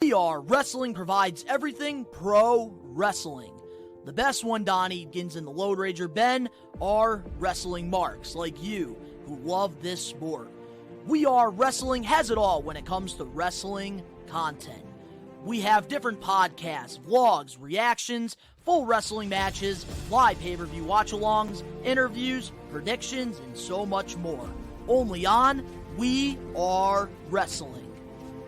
We Are Wrestling provides everything pro wrestling. The best one, Donnie, Gins and the Load Rager Ben, are wrestling marks like you who love this sport. We Are Wrestling has it all when it comes to wrestling content. We have different podcasts, vlogs, reactions, full wrestling matches, live pay-per-view watch-alongs, interviews, predictions, and so much more. Only on We Are Wrestling.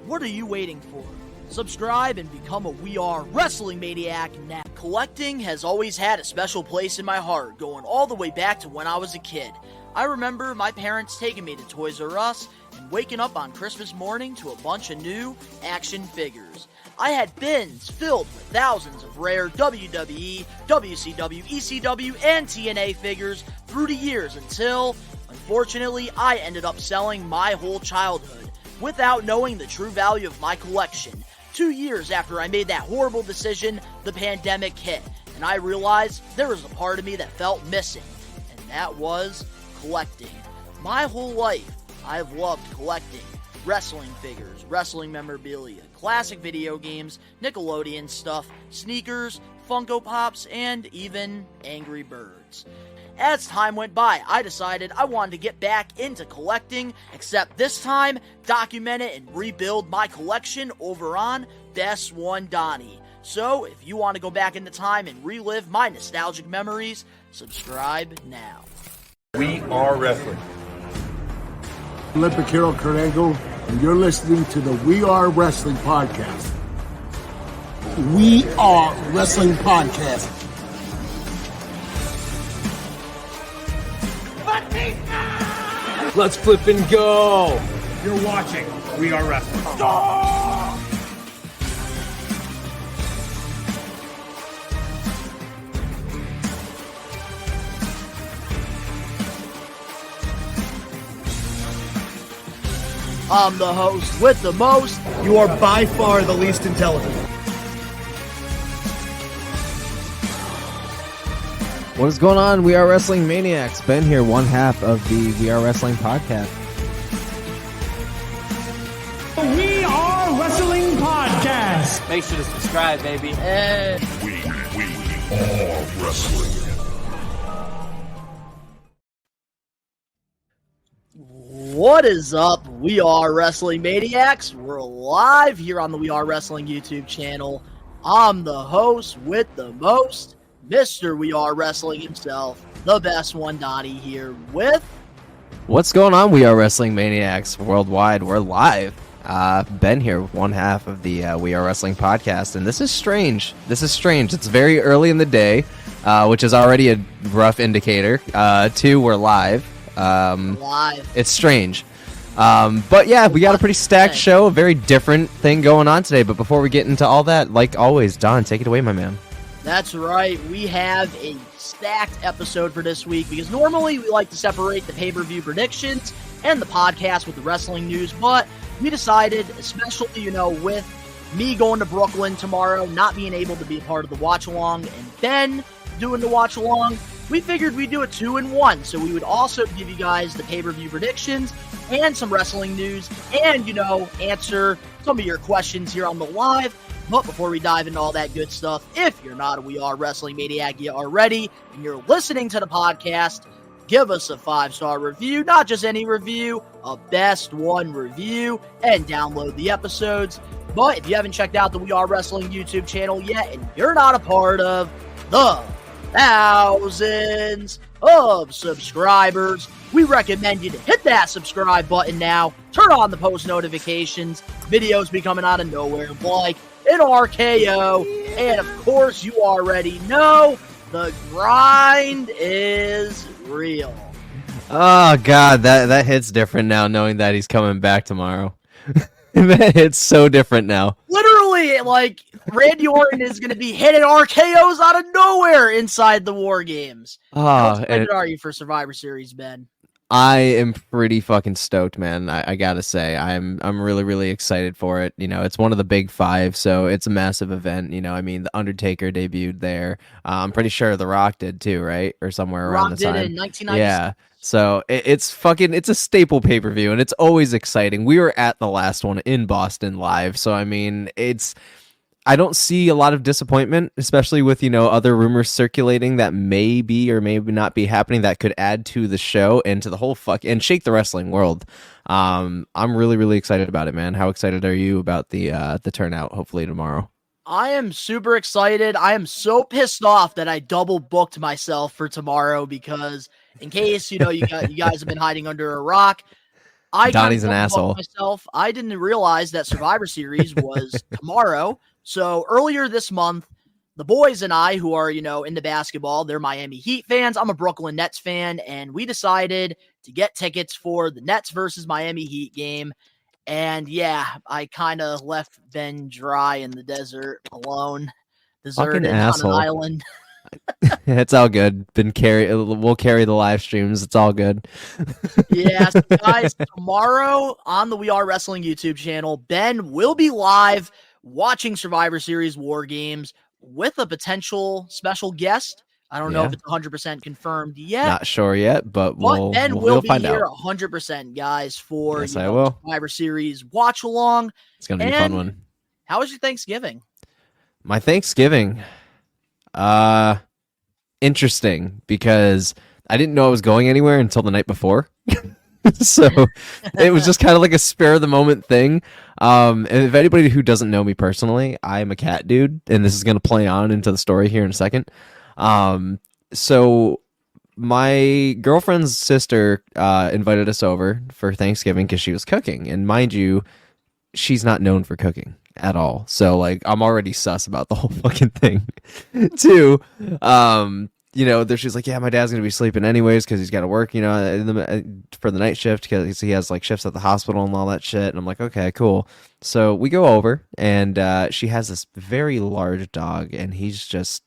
What are you waiting for? Subscribe and become a We Are Wrestling Maniac now. Collecting has always had a special place in my heart, going all the way back to when I was a kid. I remember my parents taking me to Toys R Us and waking up on Christmas morning to a bunch of new action figures. I had bins filled with thousands of rare WWE, WCW, ECW, and TNA figures through the years until, unfortunately, I ended up selling my whole childhood without knowing the true value of my collection. 2 years after I made that horrible decision, the pandemic hit, and I realized there was a part of me that felt missing, and that was collecting. My whole life, I've loved collecting wrestling figures, wrestling memorabilia, classic video games, Nickelodeon stuff, sneakers, Funko Pops, and even Angry Birds. As time went by, I decided I wanted to get back into collecting, except this time, document it and rebuild my collection over on Best One Donnie. So, if you want to go back into time and relive my nostalgic memories, subscribe now. We Are Wrestling. Olympic hero Kurt Angle, and you're listening to the We Are Wrestling Podcast. We Are Wrestling Podcast. Let's flip and go. You're watching We Are Wrestling. I'm the host with the most. You are by far the least intelligent. What is going on? We Are Wrestling Maniacs. Ben here, one half of the We Are Wrestling podcast. We Are Wrestling Podcast. Make sure to subscribe, baby. And We are wrestling. what is up? We are Wrestling Maniacs. We're live here on the We Are Wrestling YouTube channel. I'm the host with the most, Mr. We Are Wrestling himself, the best one, Donnie, here with... What's going on? We Are Wrestling Maniacs worldwide. We're live. Ben here, one half of the We Are Wrestling podcast, and this is strange. It's very early in the day, which is already a rough indicator. 2, we're live. live. It's strange. But yeah, we got a pretty stacked show, a very different thing going on today. But before we get into all that, like always, Don, take it away, my man. That's right. We have a stacked episode for this week because normally we like to separate the pay-per-view predictions and the podcast with the wrestling news, but we decided, especially, with me going to Brooklyn tomorrow, not being able to be a part of the watch-along, and Ben doing the watch-along, we figured we'd do a 2-in-1, so we would also give you guys the pay-per-view predictions and some wrestling news and, answer some of your questions here on the live. But before we dive into all that good stuff, if you're not a We Are Wrestling Maniac yet already, and you're listening to the podcast, give us a 5-star review, not just any review, a best one review, and download the episodes. But if you haven't checked out the We Are Wrestling YouTube channel yet, and you're not a part of the thousands of subscribers, we recommend you to hit that subscribe button now, turn on the post notifications, videos be coming out of nowhere like an RKO, and of course you already know the grind is real. Oh God, that hits different now, knowing that he's coming back tomorrow. That hits so different now. Literally, Randy Orton is going to be hitting RKOs out of nowhere inside the War Games. How excited are you for Survivor Series, Ben? I am pretty fucking stoked, man. I gotta say, I'm really, really excited for it. It's one of the big 5, so it's a massive event. The Undertaker debuted there. I'm pretty sure The Rock did too, right? Or somewhere around the time. Rock did in 1996. Yeah. So it's a staple pay-per-view, and it's always exciting. We were at the last one in Boston live, so I mean, I don't see a lot of disappointment, especially with, other rumors circulating that may be or may not be happening that could add to the show and to the whole and shake the wrestling world. I'm really, really excited about it, man. How excited are you about the turnout, hopefully tomorrow? I am super excited. I am so pissed off that I double booked myself for tomorrow because in case, you guys have been hiding under a rock, Donnie's an asshole. Myself. I didn't realize that Survivor Series was tomorrow. So earlier this month, the boys and I, who are, into basketball, they're Miami Heat fans. I'm a Brooklyn Nets fan, and we decided to get tickets for the Nets versus Miami Heat game. And yeah, I kind of left Ben dry in the desert alone, deserted on an island. It's all good. We'll carry the live streams. It's all good. Yeah, so guys, tomorrow on the We Are Wrestling YouTube channel, Ben will be live watching Survivor Series War Games with a potential special guest. I don't know if it's 100% confirmed yet. Not sure yet, but Ben will be find here out. 100%, guys, for Survivor Series watch along. It's gonna be a fun one. How was your Thanksgiving? My Thanksgiving, interesting because I didn't know I was going anywhere until the night before. So it was just kind of like a spare of the moment thing. And if anybody who doesn't know me personally, I'm a cat dude, and this is going to play on into the story here in a second. So my girlfriend's sister invited us over for Thanksgiving because she was cooking, and mind you, she's not known for cooking at all. So like I'm already sus about the whole fucking thing. Two, she's like, yeah, my dad's gonna be sleeping anyways because he's got to work, for the night shift because he has like shifts at the hospital and all that shit. And I'm like, okay, cool. So we go over, and she has this very large dog, and he's just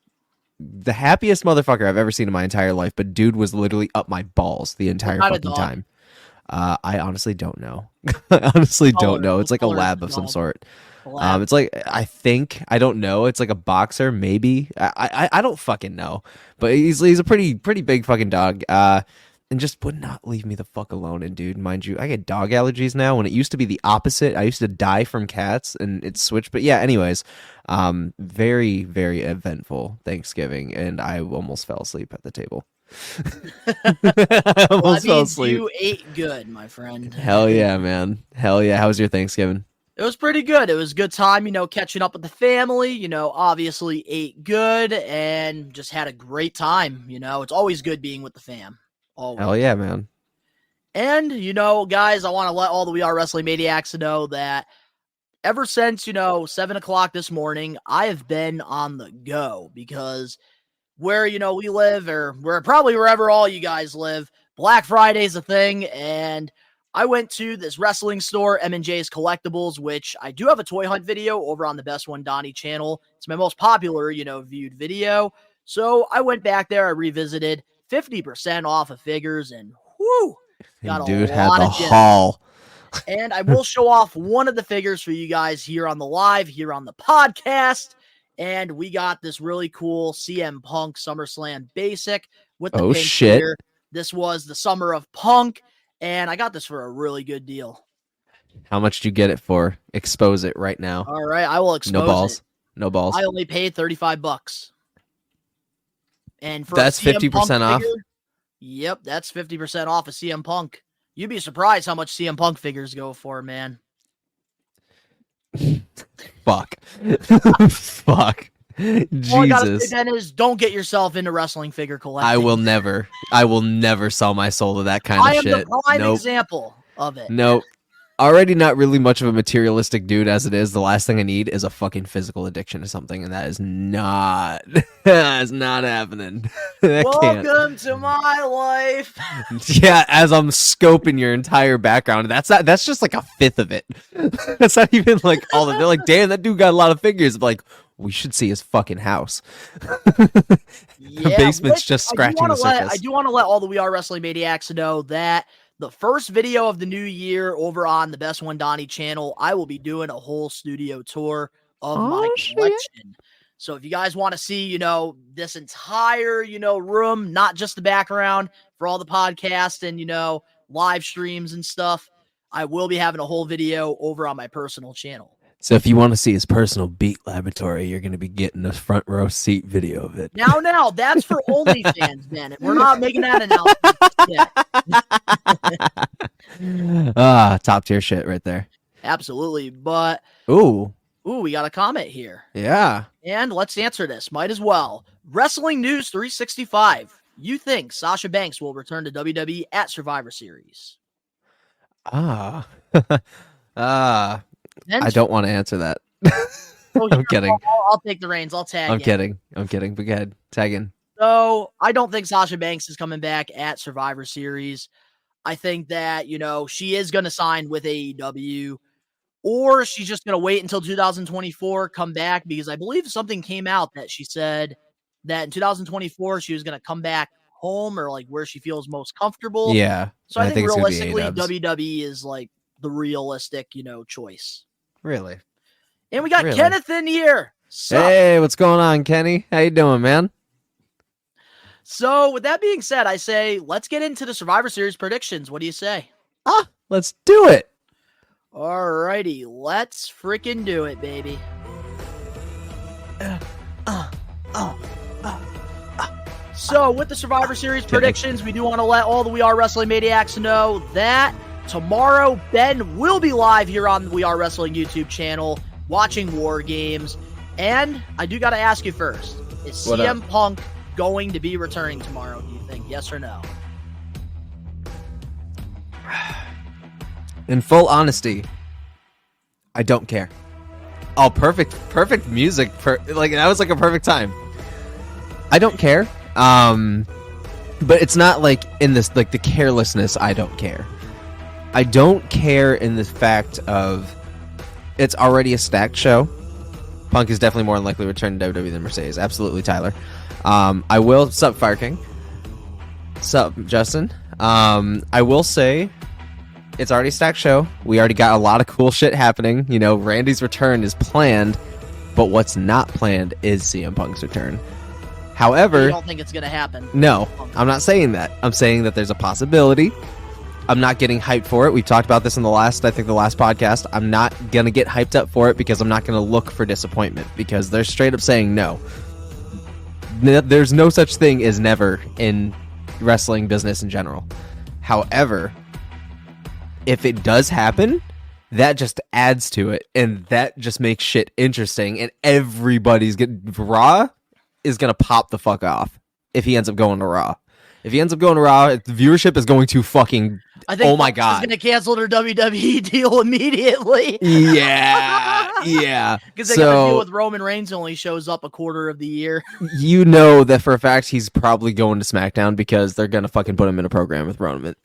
the happiest motherfucker I've ever seen in my entire life. But dude was literally up my balls the entire fucking time. I honestly don't know. I honestly don't know. It's like a lab of some sort. It's like I don't know. It's like a boxer, maybe. I don't fucking know. But he's a pretty big fucking dog. And just would not leave me the fuck alone. And dude, mind you, I get dog allergies now when it used to be the opposite. I used to die from cats and it switched. But yeah, anyways, very, very eventful Thanksgiving, and I almost fell asleep at the table. You ate good, my friend. Hell yeah, man. Hell yeah. How was your Thanksgiving? It was pretty good. It was a good time, catching up with the family, obviously ate good and just had a great time. It's always good being with the fam. Always. Hell yeah, man. And, guys, I want to let all the We Are Wrestling Maniacs know that ever since, 7 o'clock this morning, I have been on the go because where, we live, or wherever all you guys live, Black Friday's a thing, and I went to this wrestling store, M&J's Collectibles, which I do have a toy hunt video over on the Best One Donnie channel. It's my most popular, viewed video. So I went back there, I revisited, 50% off of figures, and whoo, got a dude lot had the of gems. haul. And I will show off one of the figures for you guys here on the live, here on the podcast. And we got this really cool CM Punk SummerSlam basic with the pink figure. This was the Summer of Punk. And I got this for a really good deal. How much did you get it for? Expose it right now. All right, I will expose No balls. it. No balls. I only paid $35. And for that's 50% off. Figure, yep, that's 50% off of CM Punk. You'd be surprised how much CM Punk figures go for, man. Fuck. Fuck. Jesus. All I gotta say then is don't get yourself into wrestling figure collecting. I will never sell my soul to that kind of shit. I am the prime example of it. Nope. Already not really much of a materialistic dude as it is. The last thing I need is a fucking physical addiction to something, and that is not that's not happening. Welcome to my life. Yeah, as I'm scoping your entire background, that's just like a fifth of it. That's not even like all of it. They're like, damn, that dude got a lot of figures. I'm like, we should see his fucking house. The basement's just scratching the surface. I do want to let all the We Are Wrestling Maniacs know that the first video of the new year over on the Best One Donnie channel, I will be doing a whole studio tour of my collection. So if you guys want to see, this entire, room, not just the background for all the podcasts and, live streams and stuff, I will be having a whole video over on my personal channel. So if you want to see his personal beat laboratory, you're going to be getting a front row seat video of it. Now, that's for OnlyFans, man. We're not making that announcement yet. Top tier shit right there. Absolutely. But, Ooh, we got a comment here. yeah. And let's answer this. Might as well. Wrestling News 365. You think Sasha Banks will return to WWE at Survivor Series? I Vince? don't want to answer that. I'm kidding. I'll take the reins. I'll tag I'm you. kidding. But go ahead. Tag in. So I don't think Sasha Banks is coming back at Survivor Series. I think that, she is going to sign with AEW, or she's just going to wait until 2024, come back, because I believe something came out that she said that in 2024, she was going to come back home, or like where she feels most comfortable. Yeah. So I think it's gonna be realistically, A-dubs. WWE is like the realistic, choice. Really? And we got Really? Kenneth in here. Hey, what's going on, Kenny? How you doing, man? So with that being said, I say, let's get into the Survivor Series predictions. What do you say? Let's do it. Alrighty, let's freaking do it, baby. So with the Survivor Series predictions, we do want to let all the We Are Wrestling Maniacs know that tomorrow Ben will be live here on the We Are Wrestling YouTube channel watching War Games. And I do got to ask you first, is What CM Punk going to be returning tomorrow, do you think? Yes or no? In full honesty, I don't care. Oh, perfect music. That was like a perfect time. I don't care. But it's not like in this, like the carelessness. I don't care. I don't care in the fact of it's already a stacked show. Punk is definitely more likely to return to WWE than Mercedes. Absolutely, Tyler. I will. Sup, Fire King. Sup, Justin. I will say it's already a stacked show. We already got a lot of cool shit happening. Randy's return is planned, but what's not planned is CM Punk's return. However, You don't think it's going to happen? no, I'm not saying that. I'm saying that there's a possibility. I'm not getting hyped for it. We've talked about this in the last podcast. I'm not going to get hyped up for it because I'm not going to look for disappointment, because they're straight up saying no. There's no such thing as never in wrestling business in general. However, if it does happen, that just adds to it, and that just makes shit interesting, and everybody's Raw is going to pop the fuck off if he ends up going to Raw. If he ends up going to Raw, the viewership is going to fucking... I think oh my Fox god! is going to cancel their WWE deal immediately. Yeah. Because they got to deal with Roman Reigns, who only shows up a quarter of the year. You know that for a fact he's probably going to SmackDown because they're gonna fucking put him in a program with Roman.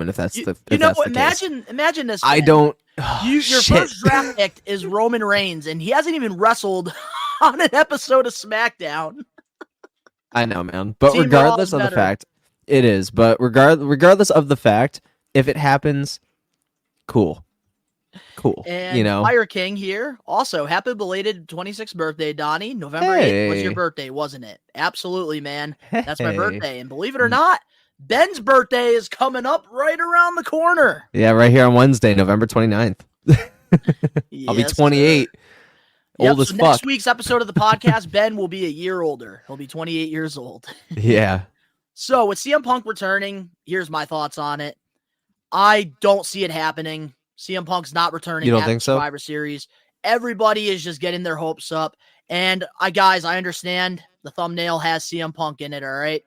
If that's the case. Imagine this. I man. don't. Your shit. first draft pick is Roman Reigns, and he hasn't even wrestled on an episode of SmackDown. I know, man. But Team regardless Raw of is the fact, it is. But regardless of the fact, if it happens, cool. And Fire King here. Also, happy belated 26th birthday, Donnie. November 8th was your birthday, wasn't it? Absolutely, man. That's my birthday. And believe it or not, Ben's birthday is coming up right around the corner. Yeah, right here on Wednesday, November 29th. I'll be 28. Old as fuck. Next week's episode of the podcast, Ben will be a year older. He'll be 28 years old. Yeah. So with CM Punk returning, here's my thoughts on it. I don't see it happening. CM Punk's not returning. You don't at think the so? Survivor Series. Everybody is just getting their hopes up. And I understand the thumbnail has CM Punk in it, all right?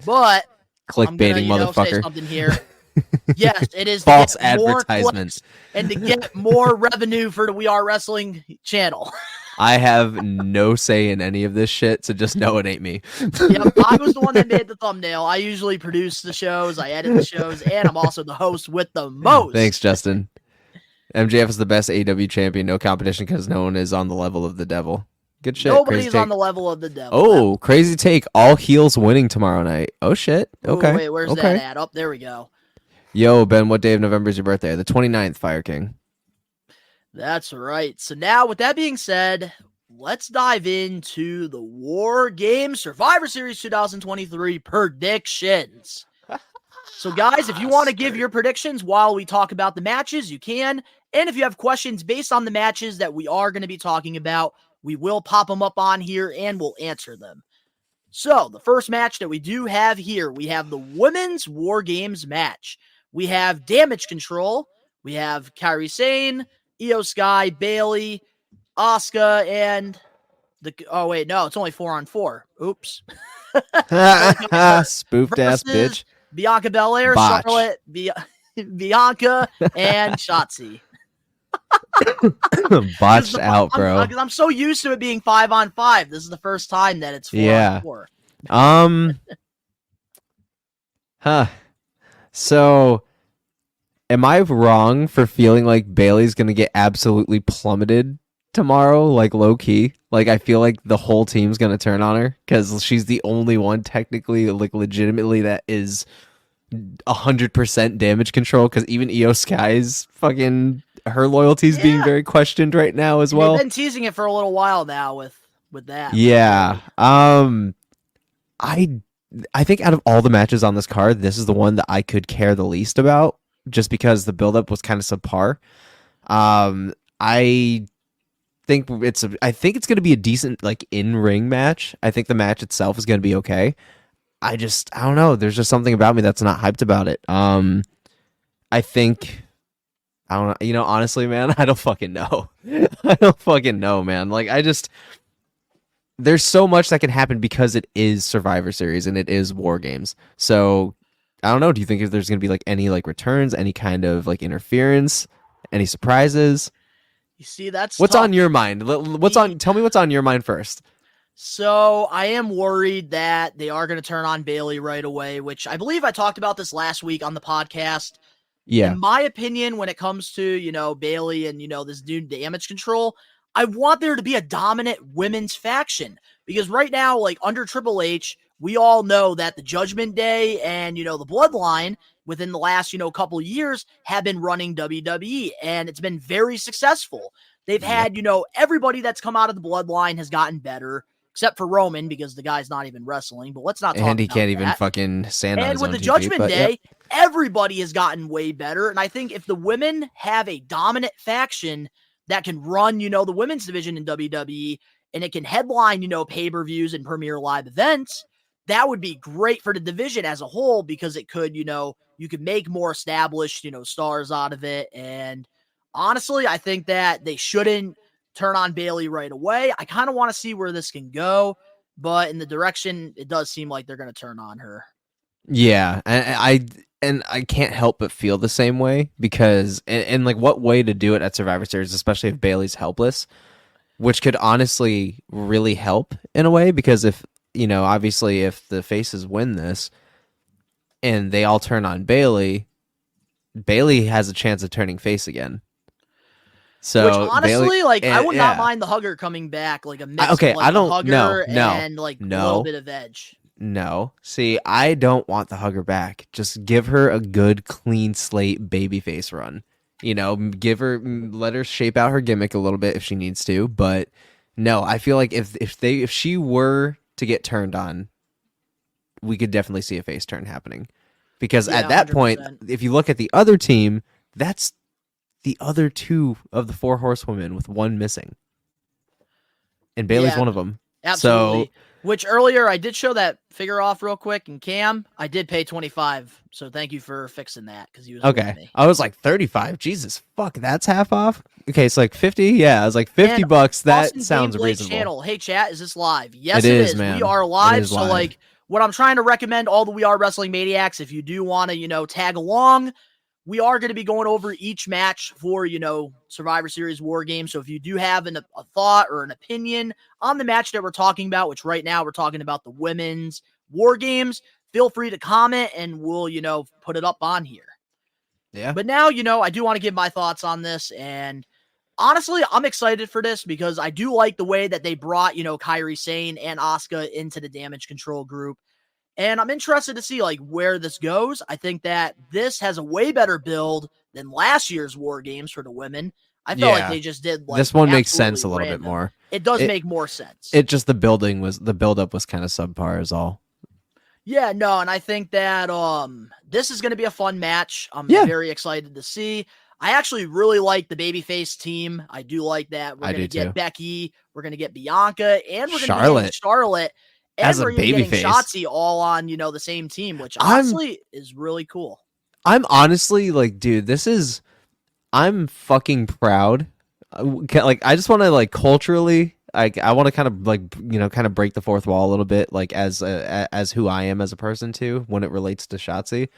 But Clickbaiting, I'm gonna, say motherfucker. something here. Yes, it is False to get more advertisements. clicks and to get more revenue for the We Are Wrestling channel. I have no say in any of this shit, so just know it ain't me. Yep, I was the one that made the thumbnail. I usually produce the shows, I edit the shows, and I'm also the host with the most. Thanks, Justin. MJF is the best AEW champion, no competition, because no one is on the level of the devil. Good shit. Nobody's on the level of the devil. Oh, crazy take. All heels winning tomorrow night. Oh, shit. Okay. Ooh, wait, where's that at? Oh, there we go. Yo, Ben, what day of November is your birthday? The 29th, Fire King. That's right. So now, with that being said, let's dive into the War Games Survivor Series 2023 predictions. So, guys, if you want to give your predictions while we talk about the matches, you can. And if you have questions based on the matches that we are going to be talking about, we will pop them up on here and we'll answer them. So, the first match that we do have here, we have the Women's War Games match. We have Damage Control. We have Kairi Sane, Io Sky, Bayley, Asuka, and oh wait, no, it's only 4-on-4. Oops. Spoofed ass bitch. Bianca Belair, Botch. Charlotte, Bianca, and Shotzi. Botched out, bro. Because I'm so used to it being 5-on-5. This is the first time that it's 4-on-4. So, am I wrong for feeling like Bayley's gonna get absolutely plummeted tomorrow, like low key? Like, I feel like the whole team's gonna turn on her because she's the only one technically, like, legitimately that is 100% damage control. Because even Io Sky's fucking her loyalty's being very questioned right now as well. They've been teasing it for a little while now with that. Yeah. I think out of all the matches on this card, this is the one that I could care the least about, just because the buildup was kind of subpar. I think it's going to be a decent, like, in-ring match. I think the match itself is going to be okay. I don't know. There's just something about me that's not hyped about it. I don't know. You know, honestly, man, I don't fucking know. I don't fucking know, man. Like, there's so much that can happen because it is Survivor Series and it is War Games. So, I don't know. Do you think if there's going to be, like, any, like, returns, any kind of, like, interference, any surprises? You see, that's what's tough. on your mind? Tell me what's on your mind first. So, I am worried that they are going to turn on Bayley right away, which I believe I talked about this last week on the podcast. Yeah. In my opinion, when it comes to, you know, Bayley and, you know, this new Damage Control, I want there to be a dominant women's faction, because right now, like, under Triple H, we all know that the Judgment Day and, you know, the Bloodline within the last, you know, couple years have been running WWE, and it's been very successful. They've had, you know, everybody that's come out of the Bloodline has gotten better, except for Roman, because the guy's not even wrestling, but let's not talk about that. And he can't even fucking stand on his own And with the two feet, Judgment Day, everybody has gotten way better, and I think if the women have a dominant faction that can run, you know, the women's division in WWE, and it can headline, you know, pay-per-views and premier live events, that would be great for the division as a whole, because it could, you know, you could make more established, you know, stars out of it. And honestly, I think that they shouldn't turn on Bayley right away. I kind of want to see where this can go, but in the direction, it does seem like they're going to turn on her. Yeah, and I can't help but feel the same way, because and like, what way to do it at Survivor Series, especially if Bayley's helpless, which could honestly really help in a way, because if, you know, obviously if the faces win this and they all turn on Bayley has a chance of turning face again. So, which honestly, Bayley, like, I would not mind the hugger coming back, like a mix of, like, I don't a hugger and like no, a little bit of edge. No. See, I don't want the hugger back. Just give her a good, clean slate babyface run. You know, let her shape out her gimmick a little bit if she needs to. But no, I feel like if she were to get turned on, we could definitely see a face turn happening. Because at that 100%. Point, if you look at the other team, that's the other two of the four horsewomen with one missing. And Bayley's one of them. Absolutely. So, which earlier I did show that figure off real quick, and Cam, I did pay $25, so thank you for fixing that, because he was with me. I was like, 35. Jesus, fuck, that's half off. Okay, it's like 50. Yeah, I was like $50. That Austin sounds Gameblade reasonable. Channel. Hey chat, is this live? Yes, it is. Man. We are live. So live. like, what I'm trying to recommend all the We Are Wrestling Maniacs, if you do want to, you know, tag along, we are going to be going over each match for, you know, Survivor Series War Games. So if you do have a thought or an opinion on the match that we're talking about, which right now we're talking about the women's War Games, feel free to comment and we'll, you know, put it up on here. Yeah. But now, you know, I do want to give my thoughts on this. And honestly, I'm excited for this because I do like the way that they brought, you know, Kairi Sane and Asuka into the Damage Control group. And I'm interested to see, like, where this goes. I think that this has a way better build than last year's War Games for the women. I felt like Yeah. they just did like This one makes absolutely sense a little bit random. more. It does It- make more sense. It just the buildup was kind of subpar is all. Yeah, no, and I think that this is going to be a fun match. I'm Yeah. very excited to see. I actually really like the babyface team. I do like that. We're I going to do get too. Becky, we're going to get Bianca, and we're going to Charlotte. get Charlotte, and As a we're going to be getting babyface. Shotzi all on, the same team, which I'm- honestly is really cool. I'm honestly like, dude, I'm fucking proud. Like, I just want to like culturally, like, I want to kind of like, kind of break the fourth wall a little bit, like as who I am as a person too, when it relates to Shotzi.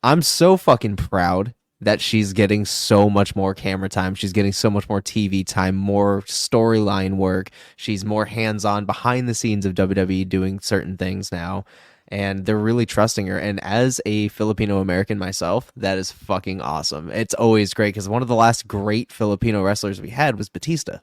I'm so fucking proud that she's getting so much more camera time. She's getting so much more TV time, more storyline work. She's more hands-on behind the scenes of WWE doing certain things now. And they're really trusting her. And as a Filipino American myself, that is fucking awesome. It's always great because one of the last great Filipino wrestlers we had was Batista.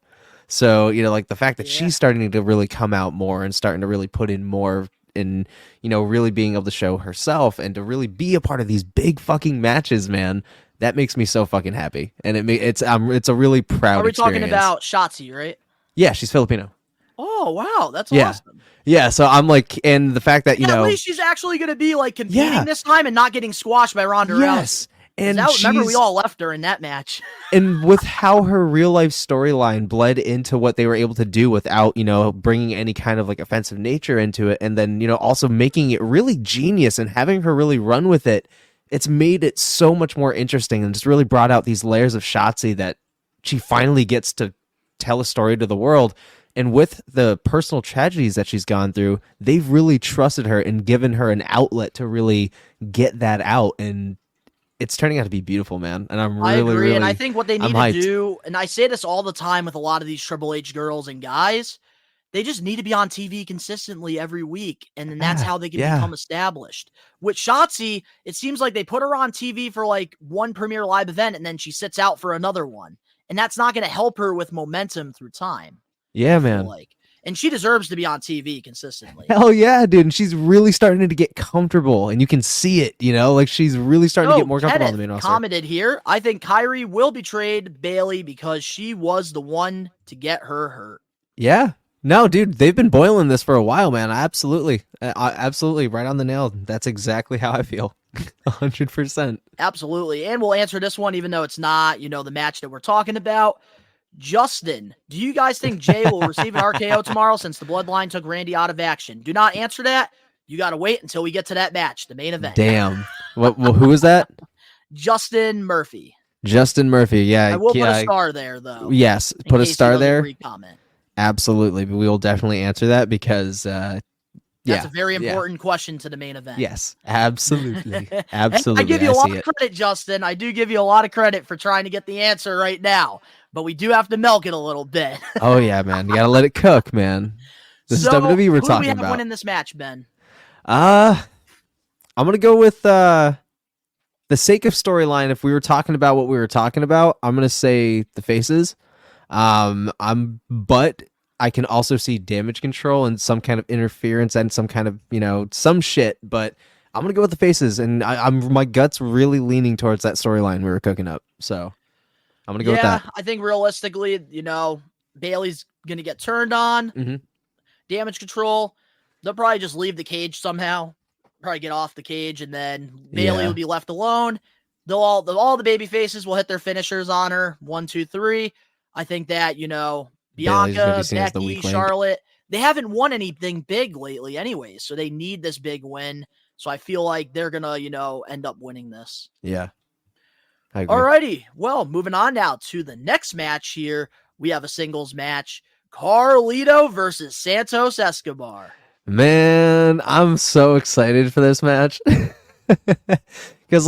So, like the fact that she's starting to really come out more and starting to really put in more in, really being able to show herself and to really be a part of these big fucking matches, man. That makes me so fucking happy. And it's a really proud Are we experience. talking about Shotzi, right? Yeah, she's Filipino. Oh, wow, that's Yeah. awesome. Yeah, so I'm like, and the fact that, At least she's actually going to be like competing Yeah. this time and not getting squashed by Ronda Rousey. yes. And Remember, we she's- all left her in that match. and with how her real life storyline bled into what they were able to do without, bringing any kind of like offensive nature into it. And then, also making it really genius and having her really run with it. It's made it so much more interesting and just really brought out these layers of Shotzi that she finally gets to tell a story to the world. And with the personal tragedies that she's gone through, they've really trusted her and given her an outlet to really get that out. And it's turning out to be beautiful, man. And I'm really, I agree, really, and I think what they need to hyped. do, and I say this all the time with a lot of these Triple H girls and guys, they just need to be on TV consistently every week, and then that's how they can become established. With Shotzi, it seems like they put her on TV for like one Premier Live event, and then she sits out for another one, and that's not going to help her with momentum through time. Yeah, I feel man. like. And she deserves to be on TV consistently. Hell yeah, dude. And she's really starting to get comfortable, and you can see it, like she's really starting to get more comfortable on the main roster. Commented here, I think Kyrie will betrayed Bailey because she was the one to get her hurt. Yeah. No, dude, they've been boiling this for a while, man. Absolutely. Absolutely. Right on the nail. That's exactly how I feel. 100%. Absolutely. And we'll answer this one, even though it's not, the match that we're talking about. Justin, do you guys think Jay will receive an RKO tomorrow since the Bloodline took Randy out of action? Do not answer that. You got to wait until we get to that match, the main event. Damn. Well, who is that? Justin Murphy. Justin Murphy. Yeah. I will put a star there, though. Yes. in Put a case he star doesn't there. re-comment. Absolutely. But we will definitely answer that because, That's a very important question to the main event. Yes. Absolutely. Absolutely. I give you a lot see of credit, Justin. I do give you a lot of credit for trying to get the answer right now, but we do have to milk it a little bit. Oh, yeah, man. You got to let it cook, man. This is WWE we're who do we talking have about. winning this match, Ben? I'm going to go with the sake of storyline. If we were talking about what we were talking about, I'm going to say the faces. But I can also see damage control and some kind of interference and some kind of, some shit, but I'm going to go with the faces, and my gut's really leaning towards that storyline we were cooking up. So I'm going to go with that. I think realistically, Bailey's going to get turned on. Mhm. Damage control. They'll probably just leave the cage somehow. Probably get off the cage, and then Bailey will be left alone. All the baby faces will hit their finishers on her. 1, 2, 3. I think that, Bailey's gonna Bianca, be seen as the Becky, weak link. Charlotte, they haven't won anything big lately anyways, so they need this big win. So I feel like they're going to, end up winning this. Yeah. I agree. Alrighty. Well, moving on now to the next match here. We have a singles match. Carlito versus Santos Escobar. Man, I'm so excited for this match. Because,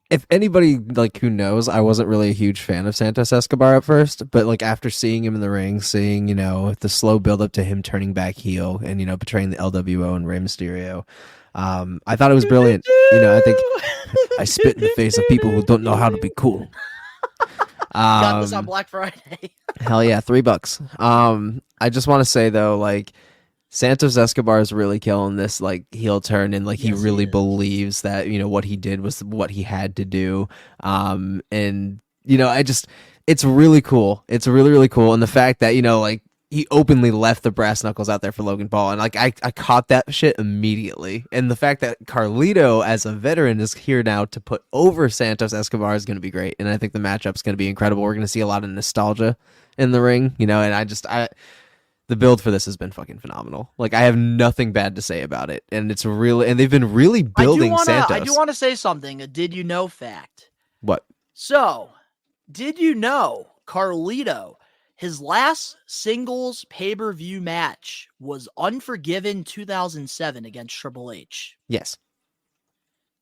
if anybody, who knows, I wasn't really a huge fan of Santos Escobar at first, but, after seeing him in the ring, seeing, the slow build-up to him turning back heel and, betraying the LWO and Rey Mysterio, I thought it was brilliant. I think I spit in the face of people who don't know how to be cool. Got this on Black Friday. Hell yeah, $3. I just want to say though, Santos Escobar is really killing this heel turn, and he really believes that what he did was what he had to do. And It's really cool. It's really, really cool. And the fact that, like, he openly left the brass knuckles out there for Logan Paul. And, like, I caught that shit immediately. And the fact that Carlito, as a veteran, is here now to put over Santos Escobar is going to be great. And I think the matchup's going to be incredible. We're going to see a lot of nostalgia in the ring, and the build for this has been fucking phenomenal. Like, I have nothing bad to say about it. And it's really, and they've been really building Santos. I do want to say something, a did you know fact. What? So, did you know Carlito, his last singles pay-per-view match was Unforgiven 2007 against Triple H? Yes.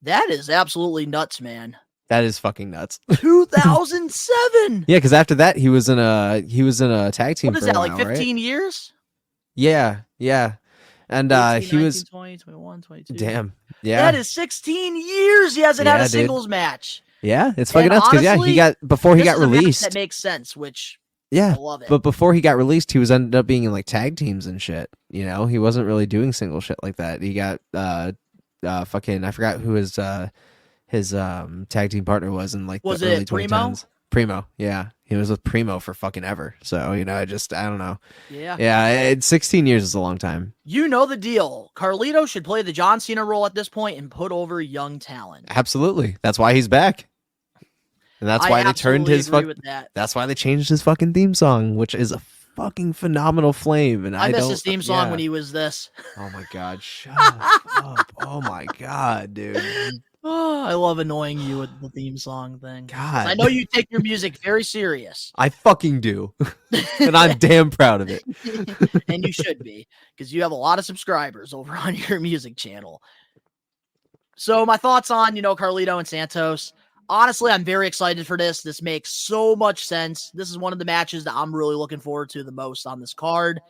That is absolutely nuts, man. That is fucking nuts. 2007. Yeah, because after that he was in a tag team. What is for a that, while, like 15 right? years? Yeah. And 18, he 19, was 20, 21, 22. damn. Yeah. That is 16 years he hasn't had a dude. singles match. Yeah, it's fucking And nuts because honestly, he got before he This got is a match released. that makes sense, which Yeah, I love it. but before he got released, he was ended up being in like tag teams and shit. He wasn't really doing single shit like that. He got fucking I forgot who his tag team partner was in like Was the early it Primo? 2010s. Primo, yeah, he was with Primo for fucking ever. So I don't know. Yeah. 16 years is a long time. You know the deal. Carlito should play the John Cena role at this point and put over young talent. Absolutely, that's why he's back, and that's why they turned his agree with that. That's why they changed his fucking theme song, which is a fucking phenomenal flame. And I missed his theme song when he was this. Oh my god, shut up! Oh my god, dude. Oh, I love annoying you with the theme song thing. God. I know you take your music very serious. I fucking do. And I'm damn proud of it. And you should be, because you have a lot of subscribers over on your music channel. So my thoughts on, Carlito and Santos. Honestly, I'm very excited for this. This makes so much sense. This is one of the matches that I'm really looking forward to the most on this card.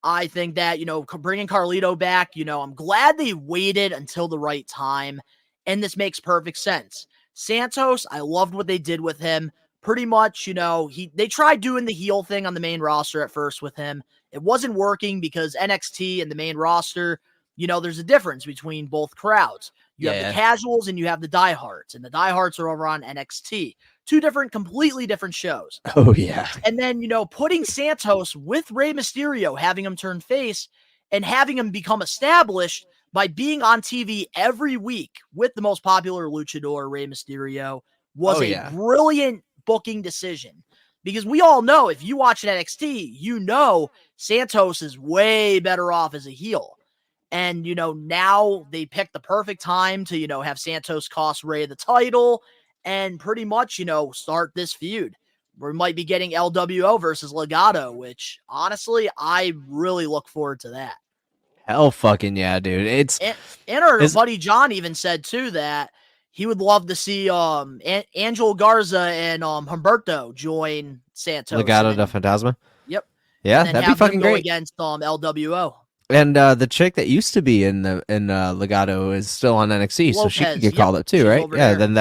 I think that, bringing Carlito back, I'm glad they waited until the right time. And this makes perfect sense. Santos, I loved what they did with him. Pretty much, they tried doing the heel thing on the main roster at first with him. It wasn't working because NXT and the main roster, there's a difference between both crowds. You have the casuals and you have the diehards. And the diehards are over on NXT. Two completely different shows. Oh, yeah. And then, putting Santos with Rey Mysterio, having him turn face and having him become established by being on TV every week with the most popular luchador, Rey Mysterio, was a brilliant booking decision. Because we all know, if you watch NXT, Santos is way better off as a heel. And, now they picked the perfect time to, have Santos cost Rey the title and pretty much, start this feud. We might be getting LWO versus Legado, which, honestly, I really look forward to that. Hell fucking yeah, dude. And our buddy John even said too that he would love to see Angel Garza and Humberto join Santos. Legado de Fantasma. Yep. Yeah, that'd be fucking great. Against LWO. And the chick that used to be in Legado is still on NXT, so she could get called up too, right? Yeah. Then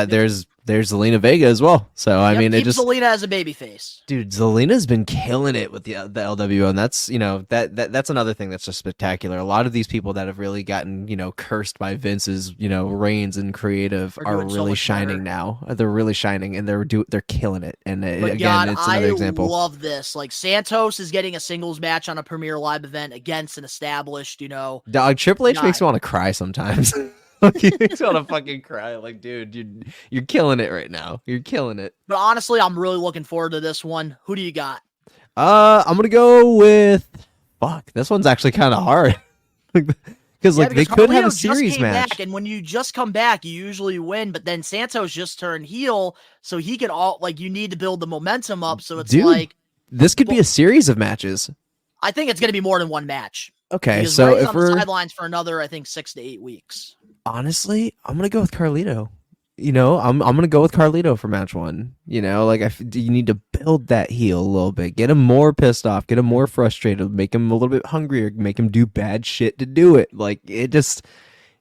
there's Zelina Vega as well. So I mean, keep Zelina as a babyface. Dude, Zelina's been killing it with the LWO, and that's that's another thing that's just spectacular. A lot of these people that have really gotten cursed by Vince's reigns and creative are really shining now. They're really shining, and they're killing it. And again, it's another example. I love this. Like Santos is getting a singles match on a Premier Live event against an established, Dog, Triple H makes me want to cry sometimes. He makes me want to fucking cry. Like, dude, you're killing it right now. You're killing it. But honestly, I'm really looking forward to this one. Who do you got? I'm gonna go with. Fuck, this one's actually kind of hard. Because they could have a series match. Back, and when you just come back, you usually win. But then Santos just turned heel, so he can you need to build the momentum up. So it's this could be a series of matches. I think it's gonna be more than one match. Okay, because so Rey's if on we're the sidelines for another, I think 6 to 8 weeks. Honestly, I'm gonna go with Carlito. I'm gonna go with Carlito for match one. You need to build that heel a little bit, get him more pissed off, get him more frustrated, make him a little bit hungrier, make him do bad shit to do it.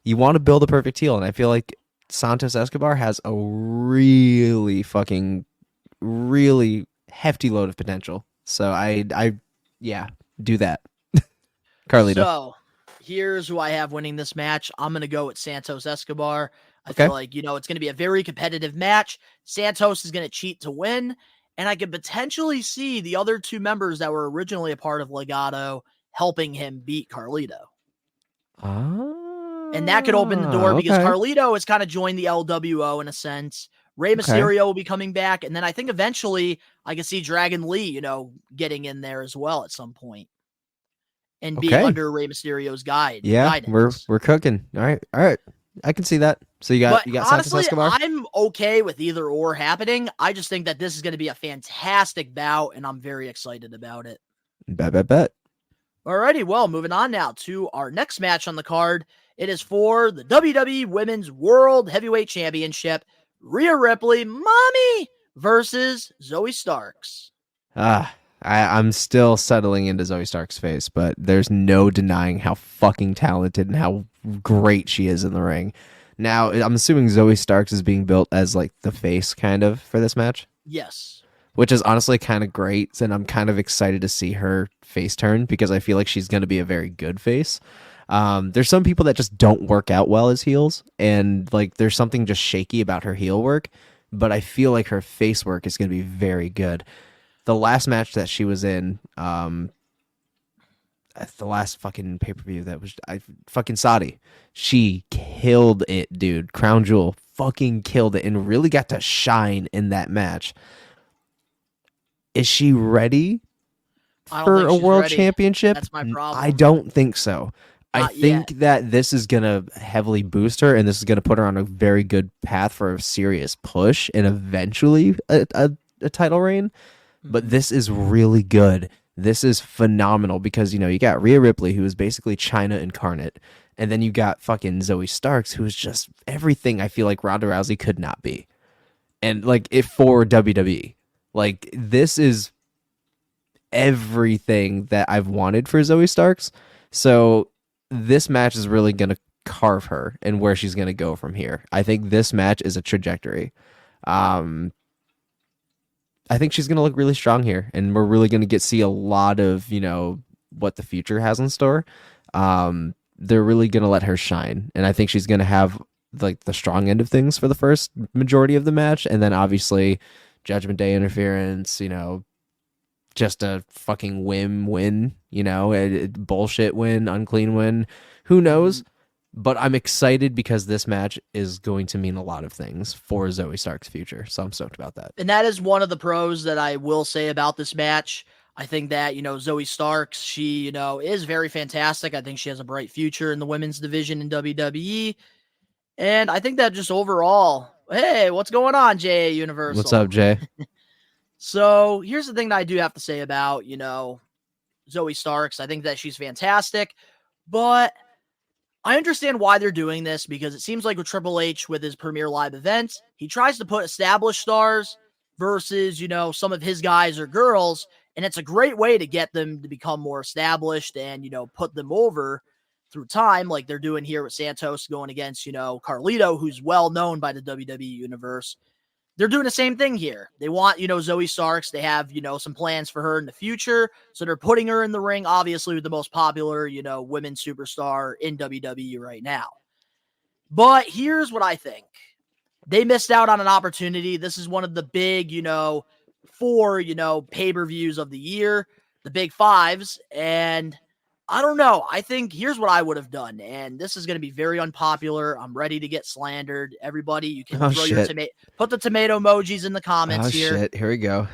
You want to build a perfect heel, and I feel like Santos Escobar has a really hefty load of potential. So I do that. Carlito. So here's who I have winning this match. I'm going to go with Santos Escobar. I feel like, it's going to be a very competitive match. Santos is going to cheat to win. And I could potentially see the other two members that were originally a part of Legado helping him beat Carlito. And that could open the door because Carlito has kind of joined the LWO in a sense. Rey Mysterio will be coming back. And then I think eventually I could see Dragon Lee, getting in there as well at some point. And being under Rey Mysterio's guidance. We're cooking. All right. I can see that. So you got honestly, Santos Escobar? I'm okay with either or happening. I just think that this is going to be a fantastic bout, and I'm very excited about it. Bet. Alrighty, well, moving on now to our next match on the card. It is for the WWE Women's World Heavyweight Championship. Rhea Ripley, mommy, versus Zoe Starks. I'm still settling into Zoe Stark's face, but there's no denying how fucking talented and how great she is in the ring. Now, I'm assuming Zoe Starks is being built as like the face kind of for this match? Yes. Which is honestly kind of great, and I'm kind of excited to see her face turn because I feel like she's going to be a very good face. There's some people that just don't work out well as heels, and like there's something just shaky about her heel work, but I feel like her face work is going to be very good. The last match that she was in, the last fucking pay-per-view that was fucking Saudi, she killed it, dude. Crown Jewel fucking killed it and really got to shine in that match. Is she ready for a world championship? That's my problem. I don't think so. I think that this is going to heavily boost her, and this is going to put her on a very good path for a serious push and eventually a title reign. But this is really good. This is phenomenal because, you got Rhea Ripley, who is basically China incarnate. And then you got fucking Zoe Starks, who is just everything I feel like Ronda Rousey could not be. And like for WWE, like this is everything that I've wanted for Zoe Starks. So this match is really going to carve her and where she's going to go from here. I think this match is a trajectory. I think she's going to look really strong here, and we're really going to see a lot of, what the future has in store. They're really going to let her shine, and I think she's going to have like the strong end of things for the first majority of the match, and then obviously Judgment Day interference, just a fucking whim win, a bullshit win, unclean win. Who knows? But I'm excited because this match is going to mean a lot of things for Zoe Stark's future. So I'm stoked about that. And that is one of the pros that I will say about this match. I think that, Zoe Starks, she, is very fantastic. I think she has a bright future in the women's division in WWE. And I think that just overall, hey, what's going on, JA Universal? What's up, Jay? So here's the thing that I do have to say about, Zoe Starks. I think that she's fantastic, but I understand why they're doing this because it seems like with Triple H, with his Premier Live events, he tries to put established stars versus, some of his guys or girls. And it's a great way to get them to become more established and, put them over through time, like they're doing here with Santos going against, Carlito, who's well known by the WWE universe. They're doing the same thing here. They want, Zoe Starks. They have, some plans for her in the future. So they're putting her in the ring, obviously, with the most popular, women's superstar in WWE right now. But here's what I think. They missed out on an opportunity. This is one of the big, 4, pay-per-views of the year, the big 5s. And I don't know. I think here's what I would have done. And this is going to be very unpopular. I'm ready to get slandered. Everybody, you can throw your put the tomato emojis in the comments here. Shit. Here we go.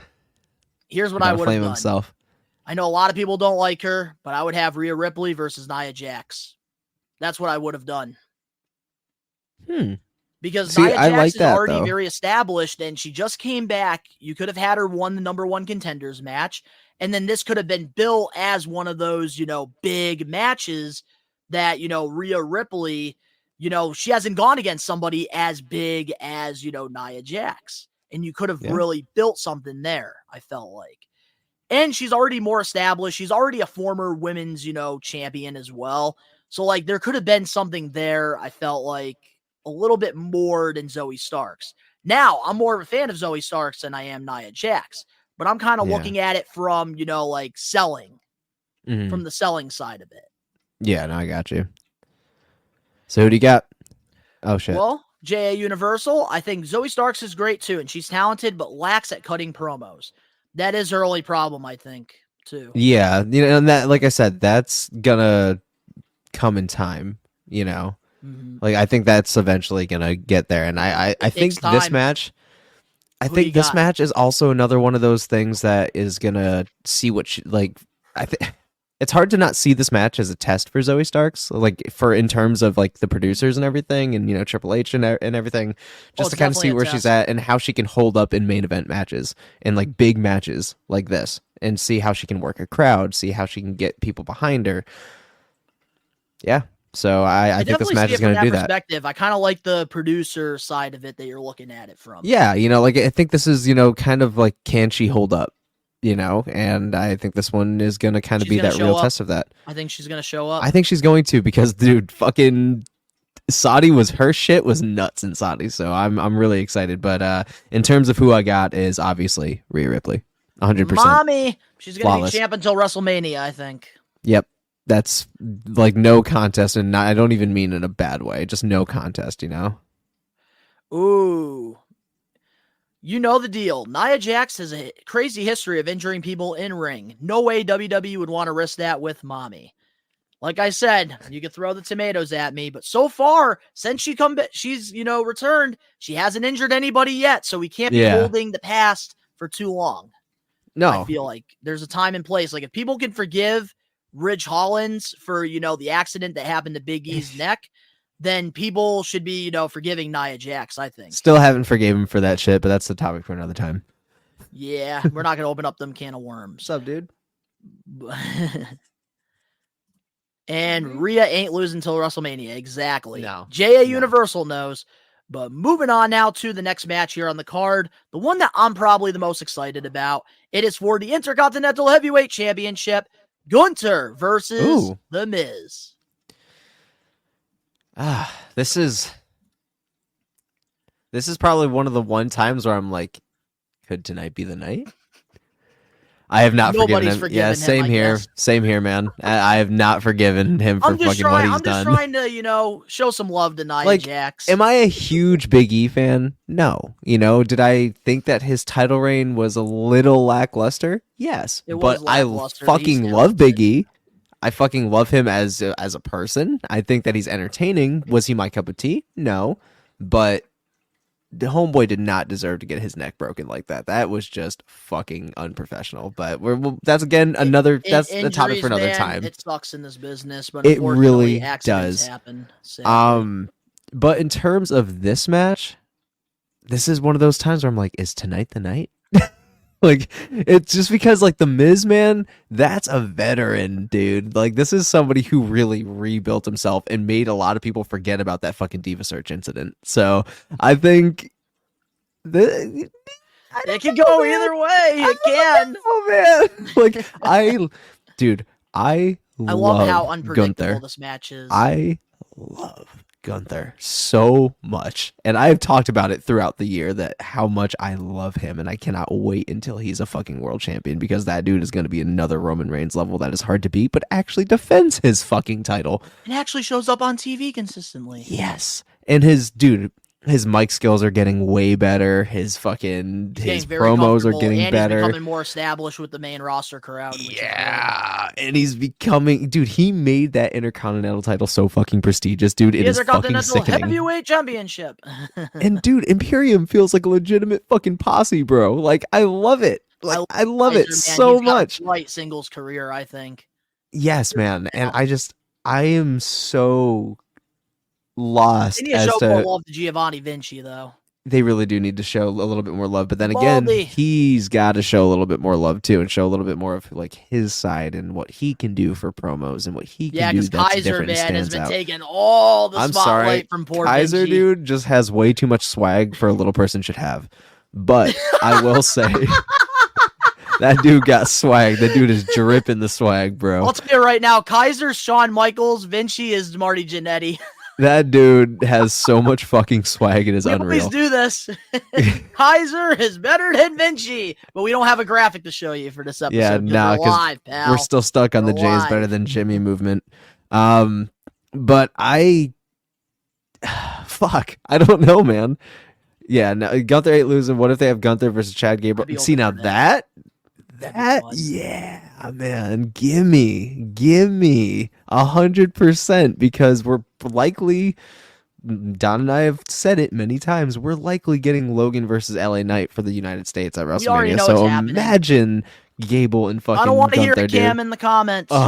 Here's what I would have done. Himself. I know a lot of people don't like her, but I would have Rhea Ripley versus Nia Jax. That's what I would have done. Because Nia Jax is already very established, and she just came back. You could have had her won the number 1 contenders match. And then this could have been built as one of those, big matches that, Rhea Ripley, she hasn't gone against somebody as big as, Nia Jax. And you could have really built something there, I felt like. And she's already more established. She's already a former women's, champion as well. So, like, there could have been something there, I felt like, a little bit more than Zoe Starks. Now, I'm more of a fan of Zoe Starks than I am Nia Jax. But I'm kind of looking at it from, selling, from the selling side of it. Yeah, no, I got you. So who do you got? Oh, shit. Well, JA Universal, I think Zoe Starks is great too, and she's talented, but lacks at cutting promos. That is her only problem, I think, too. Yeah, and that, like I said, that's gonna come in time. Like I think that's eventually gonna get there, and I think this match. I think this match is also another one of those things that is gonna see what she like. I think it's hard to not see this match as a test for Zoe Starks, like in terms of like the producers and everything, and Triple H and everything, just to kind of see where she's at and how she can hold up in main event matches and like big matches like this, and see how she can work a crowd, see how she can get people behind her. Yeah. So I think this match is going to do that. I kind of like the producer side of it that you're looking at it from. Yeah, like I think this is, kind of like, can she hold up? And I think this one is going to kind of be that real test of that. I think she's going to show up. I think she's going to, because dude, fucking Saudi her shit was nuts in Saudi. So I'm really excited. But in terms of who I got is obviously Rhea Ripley. 100%. Mommy, she's going to be champ until WrestleMania, I think. Yep. That's like no contest, and I don't even mean in a bad way. Just no contest, Ooh. You know the deal. Nia Jax has a crazy history of injuring people in ring. No way WWE would want to risk that with Mommy. Like I said, you can throw the tomatoes at me, but so far, since she's returned, she hasn't injured anybody yet, so we can't be holding the past for too long. No. I feel like there's a time and place. Like if people can forgive Ridge Hollins for, the accident that happened to Big E's neck, then people should be, forgiving Nia Jax, I think. Still haven't forgiven him for that shit, but that's the topic for another time. Yeah, we're not going to open up them can of worms. What's up, dude? And Rhea ain't losing until WrestleMania. Exactly. No. JA Universal knows. But moving on now to the next match here on the card, the one that I'm probably the most excited about. It is for the Intercontinental Heavyweight Championship. Gunther versus The Miz. This is probably one of the times where I'm like, could tonight be the night? I have not forgiven him. Yeah, same here. Same here, man. I have not forgiven him for fucking what he's done. I'm just trying to, show some love to Nia Jax. Am I a huge Big E fan? No. Did I think that his title reign was a little lackluster? Yes. But I fucking love Big E. I fucking love him as a person. I think that he's entertaining. Was he my cup of tea? No. But the homeboy did not deserve to get his neck broken like that. That was just fucking unprofessional. But that's again that's the topic for another time. It sucks in this business, but it really does happen. But in terms of this match, this is one of those times where I'm like, is tonight the night? Like, it's just because, like, the Miz, man, that's a veteran, dude. Like, this is somebody who really rebuilt himself and made a lot of people forget about that fucking Diva Search incident. So, I think it can go either way. It can. Oh, man. Like, I love how unpredictable Gunther. This match is. I love Gunther so much, and I have talked about it throughout the year that how much I love him, and I cannot wait until he's a fucking world champion, because that dude is going to be another Roman Reigns level that is hard to beat, but actually defends his fucking title. It actually shows up on TV consistently. Yes, and his mic skills are getting way better. His promos are getting better. He's becoming more established with the main roster crowd. Yeah, and he's becoming, dude. He made that Intercontinental title so fucking prestigious, dude. It is fucking sickening. Heavyweight Championship. And dude, Imperium feels like a legitimate fucking posse, bro. Like, I love it. Like, I love it so much. Light singles career, I think. Yes, man, and I am so lost. They need to show more love to Giovanni Vinci, though. They really do need to show a little bit more love, but then again, he's got to show a little bit more love too, and show a little bit more of like his side and what he can do for promos and what he can do. Yeah, because Kaiser, man, has been taking all the spotlight from poor Kaiser, Vinci. Dude, just has way too much swag for a little person should have. But I will say, that dude got swag. That dude is dripping the swag, bro. I'll tell you right now, Kaiser's Shawn Michaels, Vinci is Marty Jannetty. That dude has so much fucking swag. It is unreal. We always do this. Kaiser is better than Vinci, but we don't have a graphic to show you for this episode. Yeah, nah, because we're still stuck on the Jay's better than Jimmy movement. But fuck? I don't know, man. Yeah, no, Gunther ain't losing. What if they have Gunther versus Chad Gable? See, now that, yeah, man, give me 100%, because we're likely, Don and I have said it many times, we're likely getting Logan versus LA Knight for the United States at WrestleMania. So imagine Gable and fucking Gunther. I don't want to hear dude. Cam in the comments. He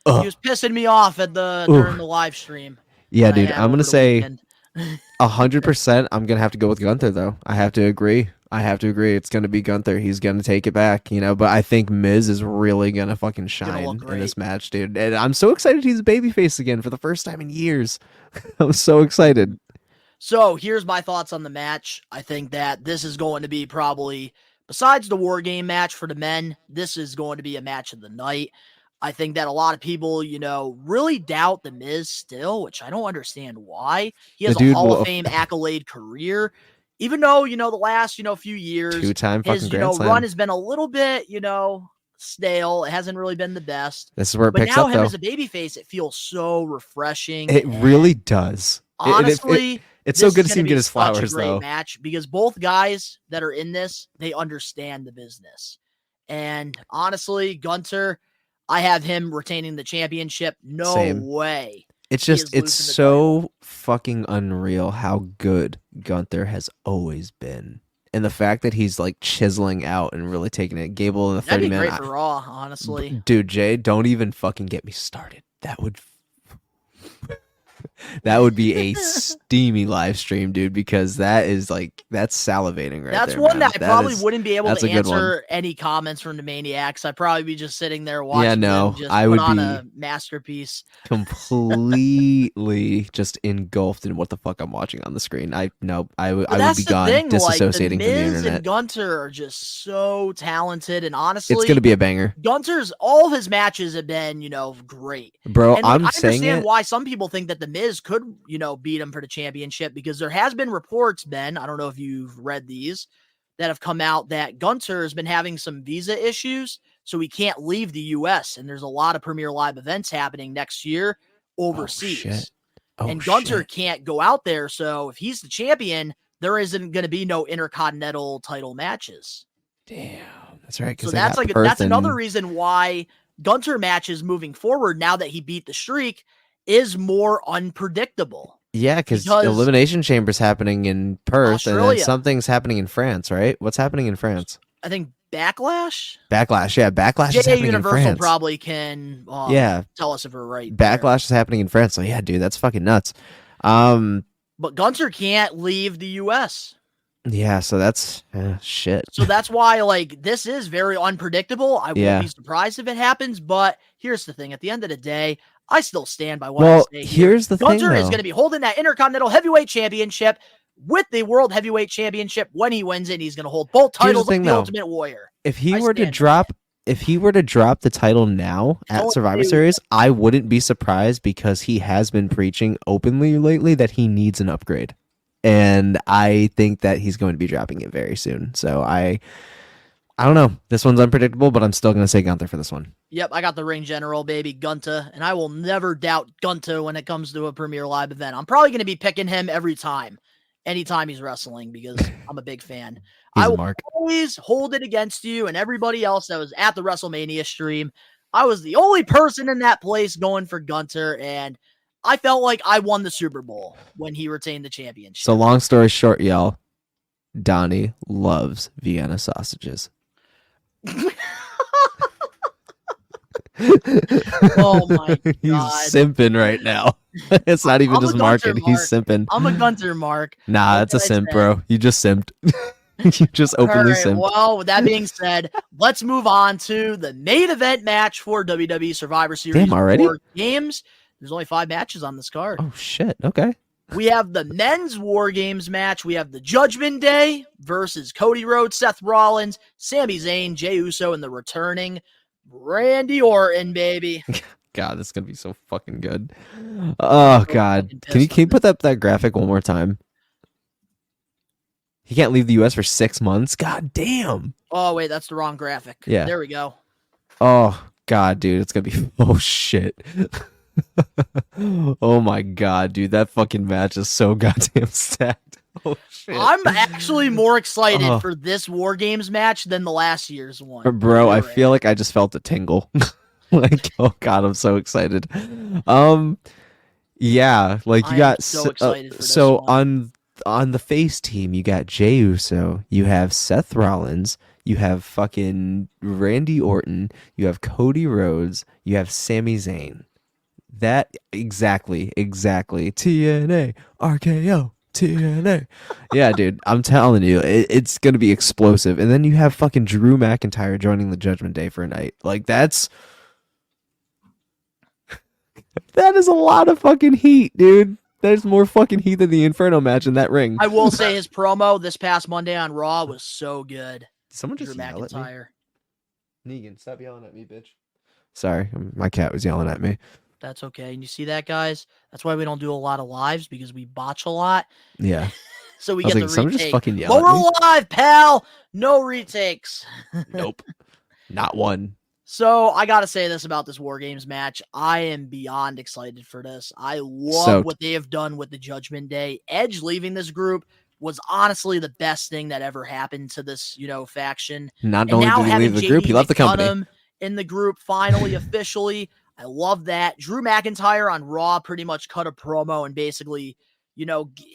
was pissing me off during the live stream. Yeah, dude, I'm gonna say 100%. I'm gonna have to go with Gunther, though. I have to agree. It's gonna be Gunther. He's gonna take it back, But I think Miz is really gonna fucking shine in this match, dude. And I'm so excited he's a babyface again for the first time in years. I'm so excited. So here's my thoughts on the match. I think that this is going to be probably, besides the War Game match for the men, this is going to be a match of the night. I think that a lot of people, really doubt the Miz still, which I don't understand why. He has a Hall of Fame accolade career. Even though, the last, few years, two-time fucking Grand Slam run has been a little bit, stale. It hasn't really been the best. This is where it picks up, though. But now him as a babyface, it feels so refreshing. It really does. Honestly, it's so good to see him get his flowers, such a great match, because both guys that are in this, they understand the business. And honestly, Gunther, I have him retaining the championship. No way. It's so fucking unreal how good Gunther has always been. And the fact that he's like chiseling out and really taking it. Gable in the 30 man. That'd be great for Raw, honestly. Dude, Jay, don't even fucking get me started. That would be a steamy live stream, dude, because that's salivating right there. That's one man. that I probably wouldn't be able to answer any comments from the Maniacs. I'd probably be just sitting there watching. Yeah, no, them just I would put on be a masterpiece. Completely just engulfed in what the fuck I'm watching on the screen. I would be gone, disassociating from the internet. Miz and Gunther are just so talented, and honestly, it's gonna be a banger. Gunther's all of his matches have been, great, bro. And I understand why some people think that the Miz could, beat him for the championship, because there has been reports, Ben, I don't know if you've read these, that have come out that Gunther has been having some visa issues, so he can't leave the U.S., and there's a lot of Premier Live events happening next year overseas. And Gunther can't go out there, so if he's the champion, there isn't going to be no Intercontinental title matches. Damn, that's right. So that's another reason why Gunther matches moving forward, now that he beat the streak, is more unpredictable. Yeah, because Elimination Chamber's happening in Perth, Australia. And then something's happening in France, right? What's happening in France? I think Backlash? Backlash is happening Universal in France. Probably can tell us if we're right. Backlash is happening in France, so yeah, dude, that's fucking nuts. But Gunther can't leave the U.S. Yeah, so that's shit. So that's why, this is very unpredictable. I won't be surprised if it happens, but here's the thing. At the end of the day, I still stand by what I say. Here's the thing, Gunther is going to be holding that Intercontinental Heavyweight Championship with the World Heavyweight Championship. When he wins it, he's going to hold both titles of the Ultimate Warrior. If he were to drop the title now at Survivor Series, I wouldn't be surprised, because he has been preaching openly lately that he needs an upgrade. And I think that he's going to be dropping it very soon. So I don't know. This one's unpredictable, but I'm still going to say Gunther for this one. Yep, I got the ring general, baby, Gunther, and I will never doubt Gunther when it comes to a Premier Live event. I'm probably going to be picking him anytime he's wrestling, because I'm a big fan. I will always hold it against you and everybody else that was at the WrestleMania stream. I was the only person in that place going for Gunther, and I felt like I won the Super Bowl when he retained the championship. So long story short, y'all, Donnie loves Vienna sausages. Oh my God. He's simping right now. It's not even just market. He's simping. I'm a Gunther mark. Nah, that's a simp, bro. You just simped. You just openly simped. Well, with that being said, let's move on to the main event match for WWE Survivor Series. Damn, already? 4 games. There's only 5 matches on this card. Oh, shit. Okay. We have the men's War Games match. We have the Judgment Day versus Cody Rhodes, Seth Rollins, Sami Zayn, Jey Uso, and the returning Randy Orton, baby. God, this is going to be so fucking good. Oh, God. Can you put that graphic one more time? He can't leave the U.S. for 6 months? God damn. Oh, wait, that's the wrong graphic. Yeah. There we go. Oh, God, dude. It's going to be... Oh, shit. Oh my god, dude, that fucking match is so goddamn stacked. Oh shit. I'm actually more excited Oh. for this War Games match than the last year's one. Bro, I feel like I just felt a tingle. Like, oh god, I'm so excited. Yeah, like you I am got so excited for this so one. on the face team, you got Jey Uso, you have Seth Rollins, you have fucking Randy Orton, you have Cody Rhodes, you have Sami Zayn. That exactly. TNA, RKO, TNA. Yeah, dude, I'm telling you, it's gonna be explosive. And then you have fucking Drew McIntyre joining the Judgment Day for a night. Like that is a lot of fucking heat, dude. There's more fucking heat than the Inferno match in that ring. I will say his promo this past Monday on Raw was so good. Did someone just Drew yell at me? McIntyre. Negan, stop yelling at me, bitch. Sorry, my cat was yelling at me. That's okay. And you see that, guys? That's why we don't do a lot of lives, because we botch a lot. Yeah. So we I was get like, the someone retake. just fucking yell at Lower me? live, pal. No retakes. Nope. Not one. So I gotta say this about this War Games match. I am beyond excited for this. I love Soaked. what they have done with the Judgment Day. Edge leaving this group was honestly the best thing that ever happened to this, faction. Not And only now did he having leave the group, he JD left the company. McCunnum in the group finally officially. I love that. Drew McIntyre on Raw pretty much cut a promo and basically,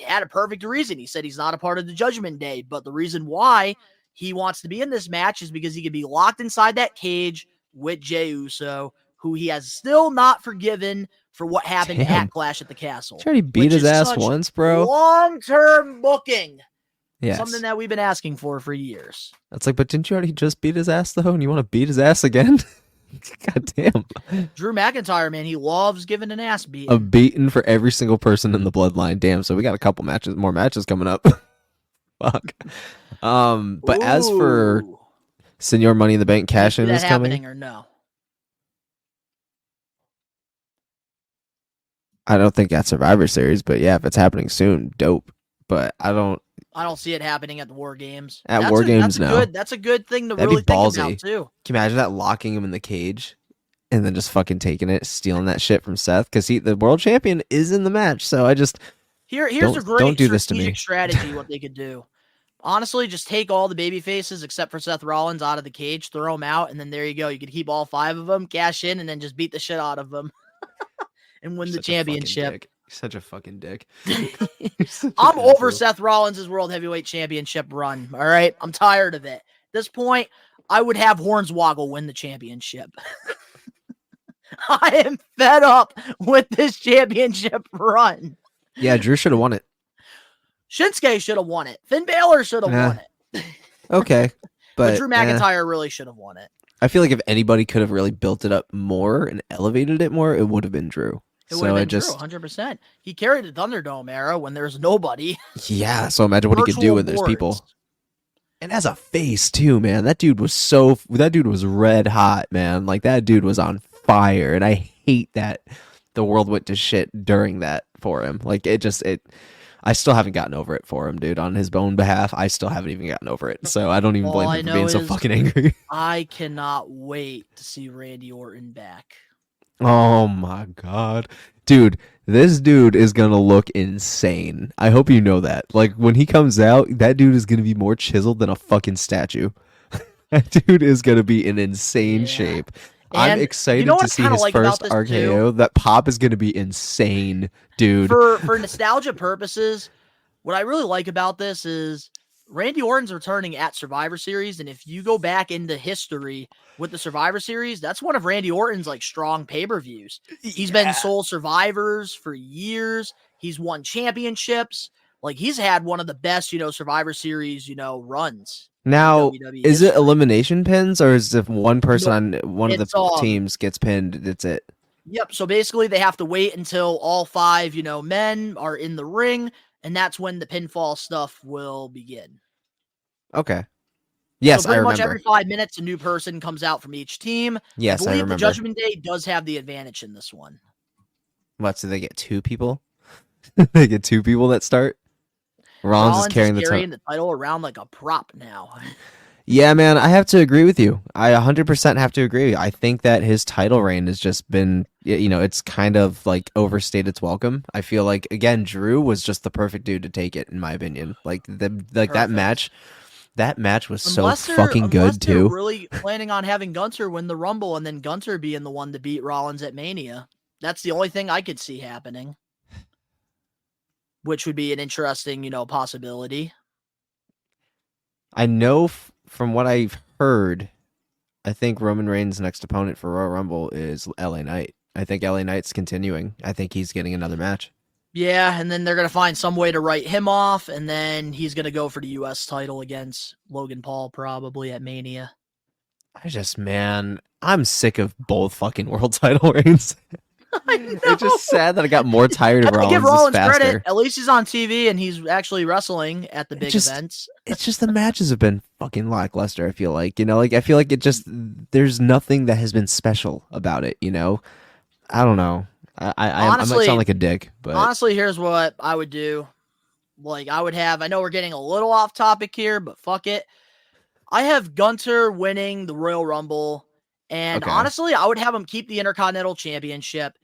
had a perfect reason. He said he's not a part of the Judgment Day, but the reason why he wants to be in this match is because he could be locked inside that cage with Jey Uso, who he has still not forgiven for what happened Damn. at Clash at the Castle. He already beat which his is ass such once, bro. Long-term booking. Yes. Something that we've been asking for years. That's like, but didn't you already just beat his ass though? And you want to beat his ass again? God damn. Drew McIntyre, man, he loves giving an ass beat. A beating for every single person in the bloodline. Damn, so we got a couple more matches coming up. Fuck. But as for Senor Money in the Bank cash in is coming, or no? I don't think at Survivor Series, but yeah, if it's happening soon, dope. But I don't see it happening at the War Games. At War Games, no. That's a good thing to That'd really be think ballsy. about too. Can you imagine that, locking him in the cage and then just fucking taking it, stealing that shit from Seth? Because the world champion is in the match. So I just here's a great don't do this to me. strategy. What they could do, honestly, just take all the baby faces except for Seth Rollins out of the cage, throw them out, and then there you go. You could keep all 5 of them, cash in, and then just beat the shit out of them and win the championship. Such a fucking dick. I'm over Seth Rollins' World Heavyweight Championship run. All right. I'm tired of it. At this point, I would have Hornswoggle win the championship. I am fed up with this championship run. Yeah, Drew should have won it. Shinsuke should have won it. Finn Balor should have won it. Okay. But Drew McIntyre really should have won it. I feel like if anybody could have really built it up more and elevated it more, it would have been Drew. It would have been Drew, 100%. He carried the Thunderdome era when there's nobody. Yeah, so imagine what he could do when there's people. And as a face too, man, that dude was red hot, man. Like that dude was on fire, and I hate that the world went to shit during that for him. Like I still haven't gotten over it for him, dude. On his own behalf, I still haven't even gotten over it. So I don't even blame him for being so fucking angry. I cannot wait to see Randy Orton back. Oh my god. Dude, this dude is gonna look insane. I hope you know that. Like, when he comes out, that dude is gonna be more chiseled than a fucking statue. That dude is gonna be in insane shape. And I'm excited to see his first RKO. That pop is gonna be insane, dude. For nostalgia purposes, what I really like about this is Randy Orton's returning at Survivor Series, and if you go back into history with the Survivor Series, that's one of Randy Orton's strong pay-per-views. He's been sole survivors for years. He's won championships. He's had one of the best, Survivor Series, runs. Now, is it elimination pins, or is if one person on one of the teams gets pinned, that's it? Yep. So basically, they have to wait until all 5, men are in the ring, and that's when the pinfall stuff will begin. Okay. Yes, so pretty I remember. much every 5 minutes, a new person comes out from each team. Yes, I remember. The Judgment Day does have the advantage in this one. What, so they get 2 people? They get 2 people that start? Rollins is carrying the title around like a prop now. Yeah, man, I have to agree with you. I 100% have to agree. I think that his title reign has just been, it's kind of like overstayed its welcome. I feel like, again, Drew was just the perfect dude to take it, in my opinion. Like that match was so fucking good they're too. really planning on having Gunther win the Rumble and then Gunther being the one to beat Rollins at Mania. That's the only thing I could see happening, which would be an interesting, possibility. I know from what I've heard, I think Roman Reigns' next opponent for Royal Rumble is LA Knight. I think LA Knight's continuing. I think he's getting another match. Yeah, and then they're going to find some way to write him off, and then he's going to go for the U.S. title against Logan Paul probably at Mania. I'm sick of both fucking world title reigns. It's just sad that I got more tired of Rollins. Give Rollins faster. credit. At least he's on TV and he's actually wrestling at the big events. It's just the matches have been fucking lackluster. I feel like, I feel like there's nothing that has been special about it. I don't know. I might sound like a dick, but honestly, here's what I would do. Like I know we're getting a little off topic here, but fuck it. I have Gunther winning the Royal Rumble, and honestly, I would have him keep the Intercontinental Championship,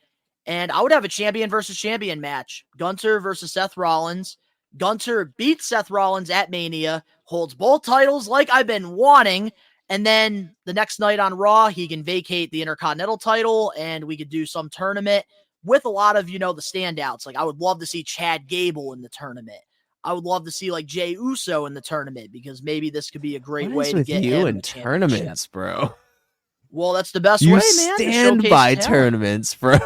and I would have a champion versus champion match. Gunther versus Seth Rollins. Gunther beats Seth Rollins at Mania, holds both titles like I've been wanting, and then the next night on Raw, he can vacate the Intercontinental title, and we could do some tournament with a lot of, the standouts. Like, I would love to see Chad Gable in the tournament. I would love to see, like, Jey Uso in the tournament, because maybe this could be a great way to get him in tournaments, bro. Well, that's the best way, man. Stand by tournaments, bro.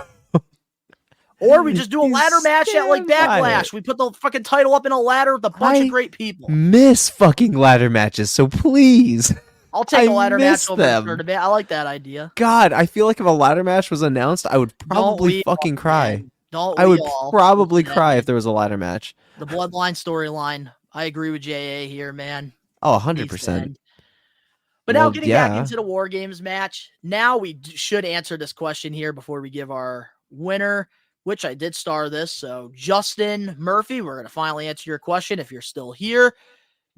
Or we just do a ladder match at, like, Backlash. We put the fucking title up in a ladder with a bunch of great people. Miss fucking ladder matches, so please. I'll take a ladder match over the tournament. I like that idea. God, I feel like if a ladder match was announced, I would probably fucking cry. I would probably cry if there was a ladder match. The Bloodline storyline. I agree with JA here, man. Oh, 100%. But now getting back into the War Games match, now we should answer this question here before we give our winner, which I did star this. So Justin Murphy, we're going to finally answer your question if you're still here.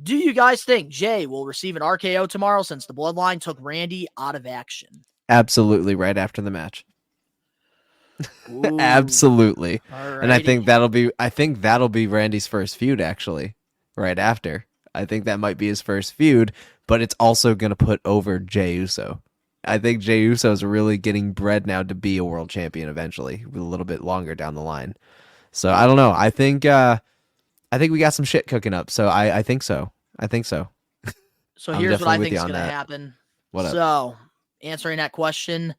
Do you guys think Jay will receive an RKO tomorrow since the Bloodline took Randy out of action? Absolutely, right after the match. Absolutely. Alrighty. And I think that'll be Randy's first feud, actually, right after. I think that might be his first feud, but it's also going to put over Jey Uso. I think Jey Uso is really getting bred now to be a world champion eventually, a little bit longer down the line. So I don't know. I think we got some shit cooking up. So I think so. So here's what I think is going to happen. So answering that question,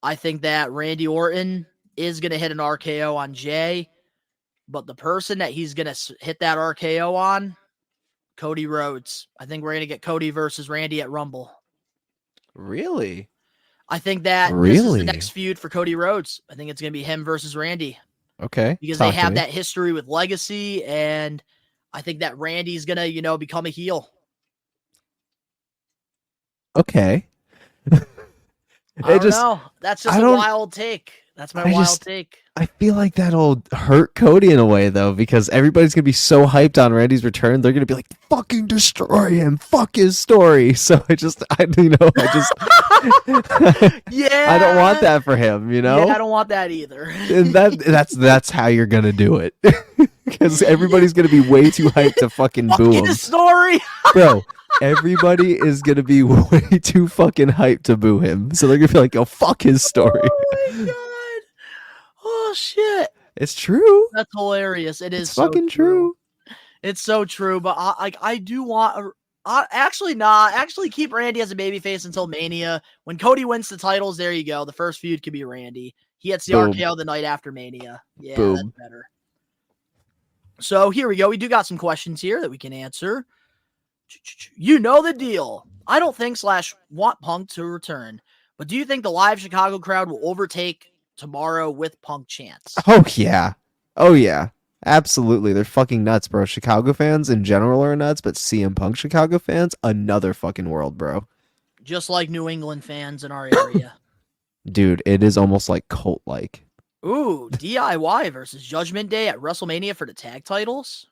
I think that Randy Orton is going to hit an RKO on Jay, but the person that he's going to hit that RKO on, Cody Rhodes. I think we're going to get Cody versus Randy at Rumble. Really? I think that this is the next feud for Cody Rhodes. I think it's going to be him versus Randy. Okay. Because they have that history with Legacy, and I think that Randy's going to, become a heel. Okay. I don't know. That's just a wild take. That's my wild take. I feel like that'll hurt Cody in a way, though, because everybody's going to be so hyped on Randy's return. They're going to be like, fucking destroy him. Fuck his story. So I don't want that for him, Yeah, I don't want that either. And that's how you're going to do it. Because everybody's going to be way too hyped to fucking boo him. His story. Bro. Everybody is going to be way too fucking hyped to boo him. So they're going to be like, oh, fuck his story. Oh, my God. Oh, shit. It's true. That's hilarious. It's fucking true. It's so true. But I do want... Actually keep Randy as a babyface until Mania. When Cody wins the titles, there you go. The first feud could be Randy. He hits the RKO the night after Mania. Yeah, that's better. So here we go. We do got some questions here that we can answer. You know the deal. I don't think / want Punk to return, but do you think the live Chicago crowd will overtake tomorrow with Punk chants? Oh yeah, absolutely. They're fucking nuts, bro. Chicago fans in general are nuts, but CM Punk Chicago fans, another fucking world, bro. Just like New England fans in our area. Dude, it is almost like cult-like. Ooh, DIY versus Judgment Day at WrestleMania for the tag titles.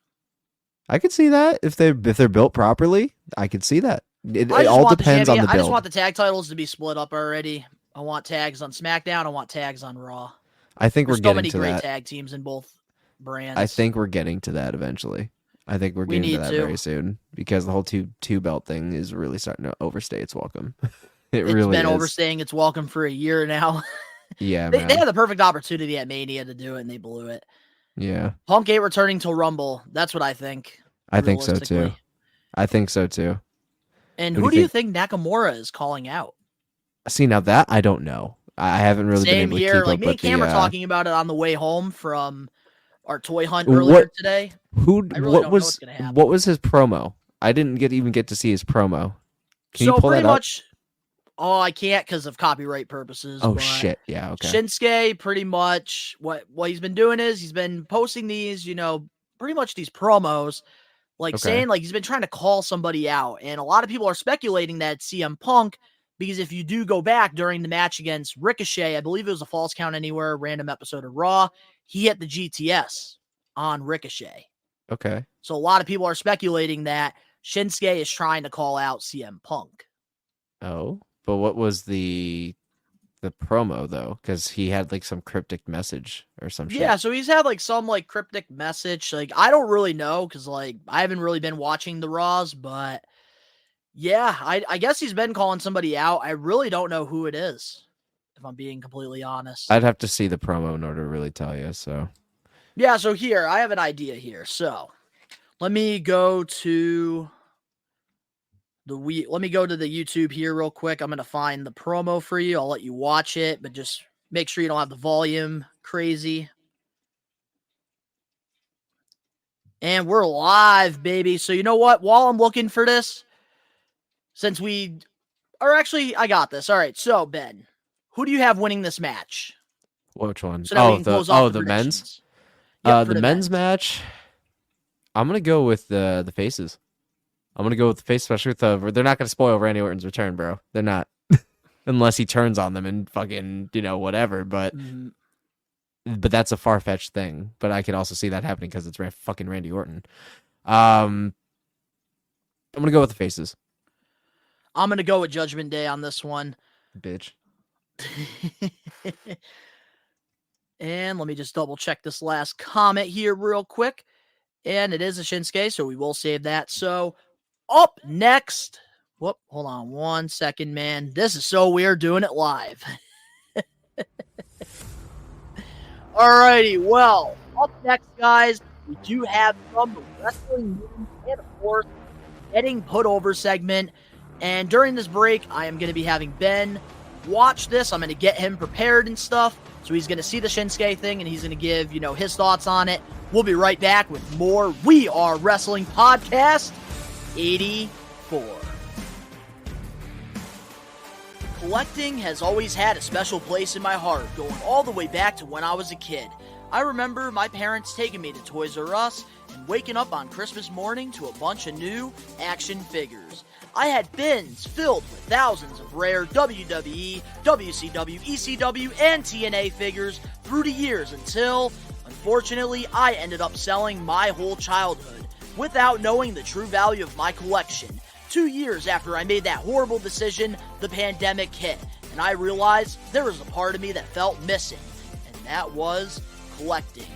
I could see that if they're built properly. I could see that. It all depends on the I just build. want the tag titles to be split up already. I want tags on SmackDown. I want tags on Raw. I think There's we're so getting many to great that. tag teams in both brands. I think we're getting to that eventually. I think we're We getting to need that to. very soon because the whole two belt thing is really starting to overstay its welcome. It's It's really been is. overstaying its welcome for a year now. Yeah, they man. had the perfect opportunity at Mania to do it, and they blew it. Yeah, Punk ain't returning till Rumble. That's what I think. I think so too. Realistically. I think so too. And Who who do do you you think Nakamura is calling out? See, now that I don't know. I haven't really been Same able to here. keep Like up me with and Cam the. were talking about it on the way home from our toy hunt What- earlier today. Who? I really What don't know was? what's gonna happen. What was his promo? I didn't even get to see his promo. Can you So pull pretty that up? much, I can't because of copyright purposes. Oh but shit! Yeah. Okay. Shinsuke, pretty much what he's been doing is he's been posting these, pretty much these promos, like Okay. saying like he's been trying to call somebody out, and a lot of people are speculating that it's CM Punk because if you do go back during the match against Ricochet, I believe it was a Falls Count Anywhere random episode of Raw, he hit the GTS on Ricochet. Okay. So a lot of people are speculating that Shinsuke is trying to call out CM Punk. Oh, but what was the promo though? Because he had like some cryptic message or some shit. Yeah, so he's had like some like cryptic message. Like I don't really know because like I haven't really been watching the Raws, but yeah, I guess he's been calling somebody out. I really don't know who it is, if I'm being completely honest. I'd have to see the promo in order to really tell you. So Yeah, so here I have an idea here. So let me go to the YouTube here real quick. I'm gonna find the promo for you. I'll let you watch it, but just make sure you don't have the volume crazy. And we're live, baby. So you know what? While I'm looking for this, since we are actually, I got this. All right. So Ben, who do you have winning this match? which one? So now we can close off the men's. predictions. Yep, for The men's match. I'm gonna go with the faces. I'm gonna go with the face, especially with they're not gonna spoil Randy Orton's return, bro. They're not, unless he turns on them and fucking whatever. But that's a far fetched thing. But I can also see that happening because it's fucking Randy Orton. I'm gonna go with the faces. I'm gonna go with Judgment Day on this one. Bitch. And let me just double check this last comment here real quick. And it is a Shinsuke, so we will save that. So up next, hold on 1 second, man. This is so weird doing it live. Alrighty, well, up next, guys, we do have some wrestling news and, of course, getting put over segment. And during this break, I am going to be having Ben watch this. I'm going to get him prepared and stuff. So he's going to see the Shinsuke thing, and he's going to give, his thoughts on it. We'll be right back with more We Are Wrestling Podcast 84. Collecting has always had a special place in my heart, going all the way back to when I was a kid. I remember my parents taking me to Toys R Us and waking up on Christmas morning to a bunch of new action figures. I had bins filled with thousands of rare WWE, WCW, ECW, and TNA figures through the years until, unfortunately, I ended up selling my whole childhood without knowing the true value of my collection. 2 years after I made that horrible decision, the pandemic hit, and I realized there was a part of me that felt missing, and that was collecting.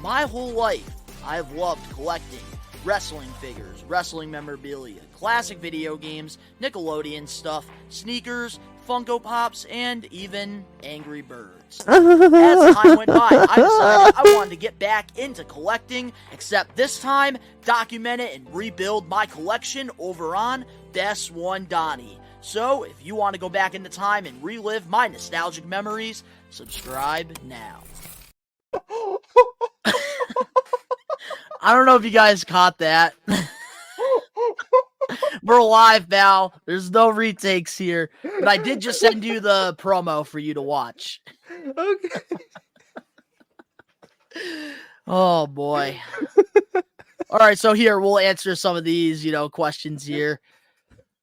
My whole life, I've loved collecting wrestling figures, wrestling memorabilia, classic video games, Nickelodeon stuff, sneakers, Funko Pops, and even Angry Birds. As time went by, I decided I wanted to get back into collecting, except this time, document it and rebuild my collection over on Best One Donnie. So, if you want to go back into time and relive my nostalgic memories, subscribe now. I don't know if you guys caught that. We're live now. There's no retakes here. But I did just send you the promo for you to watch. Okay. Oh, boy. All right, so here, we'll answer some of these, questions here.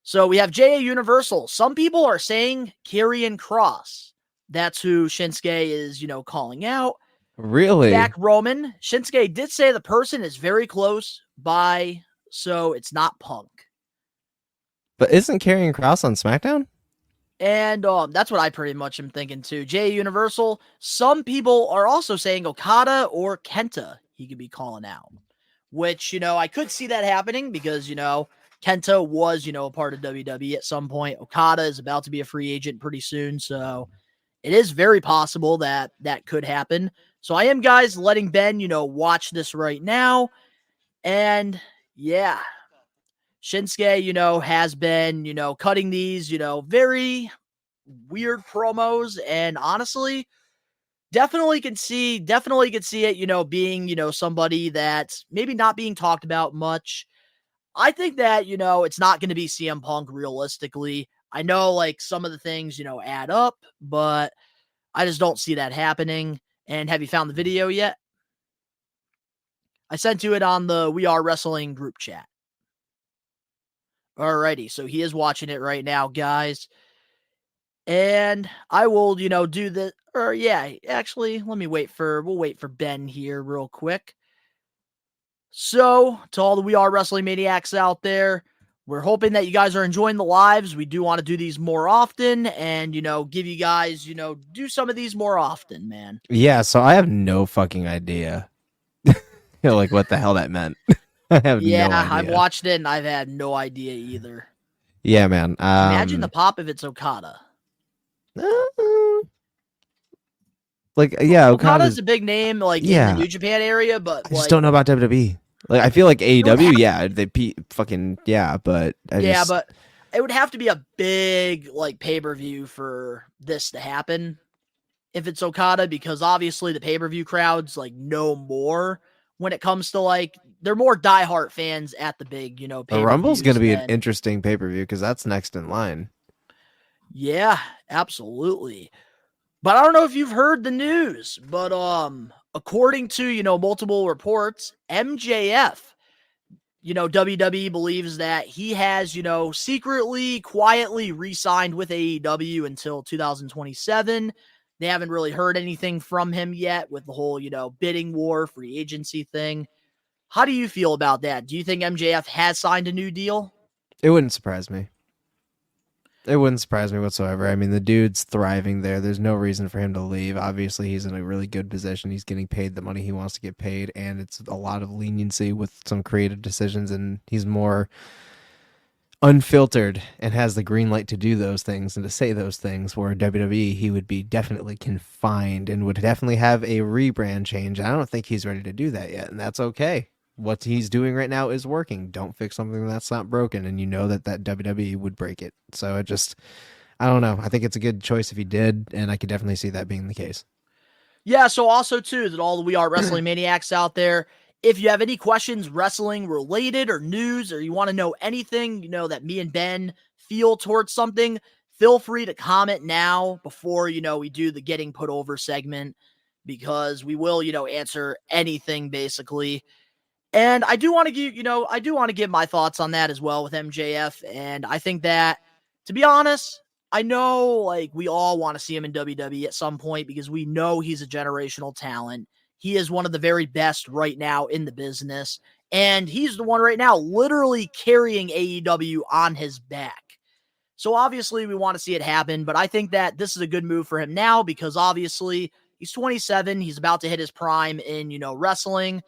So we have JA Universal. Some people are saying Karrion Kross. That's who Shinsuke is, calling out. Really? Jack Roman. Shinsuke did say the person is very close by, so it's not Punk. But isn't Karrion Kross on SmackDown? And that's what I pretty much am thinking too. Jay Universal. Some people are also saying Okada or Kenta he could be calling out. Which, I could see that happening because, Kenta was, a part of WWE at some point. Okada is about to be a free agent pretty soon. So it is very possible that that could happen. So I am, guys, letting Ben, watch this right now. And yeah, Shinsuke, has been, cutting these, very weird promos. And honestly, definitely can see it, being, somebody that's maybe not being talked about much. I think that, it's not going to be CM Punk realistically. I know like some of the things, add up, but I just don't see that happening. And have you found the video yet? I sent you it on the We Are Wrestling group chat. Alrighty, so he is watching it right now, guys. And I will, do the, or yeah, actually, we'll wait for Ben here real quick. So, to all the We Are Wrestling Maniacs out there, we're hoping that you guys are enjoying the lives. We do want to do these more often and, give you guys, do some of these more often, man. Yeah, so I have no fucking idea. Like what the hell that meant. I have no idea. I've watched it and I've had no idea either. Yeah, man. Imagine the pop if it's Okada. Okada's a big name, in the New Japan area, but I just don't know about WWE. Like, I feel like AEW, but but it would have to be a big pay-per-view for this to happen if it's Okada, because obviously the pay-per-view crowds know more when it comes to they're more diehard fans at the big, the Rumble's going to be an interesting pay-per-view because that's next in line. Yeah, absolutely. But I don't know if you've heard the news, but according to, multiple reports, MJF, WWE believes that he has, secretly, quietly re-signed with AEW until 2027. They haven't really heard anything from him yet with the whole, bidding war, free agency thing. How do you feel about that? Do you think MJF has signed a new deal? It wouldn't surprise me. It wouldn't surprise me whatsoever. I mean, the dude's thriving there. There's no reason for him to leave. Obviously, he's in a really good position. He's getting paid the money he wants to get paid, and it's a lot of leniency with some creative decisions, and he's more unfiltered and has the green light to do those things and to say those things, where WWE, he would be definitely confined and would definitely have a rebrand change. I don't think he's ready to do that yet, and that's okay. What he's doing right now is working. Don't fix something that's not broken, and that WWE would break it. So I don't know. I think it's a good choice if he did, and I could definitely see that being the case. Yeah, so also, too, that all the We Are Wrestling Maniacs out there, if you have any questions wrestling related or news, or you want to know anything, that me and Ben feel towards something, feel free to comment now before, we do the Getting Put Over segment, because we will, answer anything basically. And I do want to give my thoughts on that as well with MJF. And I think that, to be honest, I know we all want to see him in WWE at some point because we know he's a generational talent. He is one of the very best right now in the business. And he's the one right now literally carrying AEW on his back. So obviously we want to see it happen. But I think that this is a good move for him now because obviously he's 27. He's about to hit his prime in, wrestling.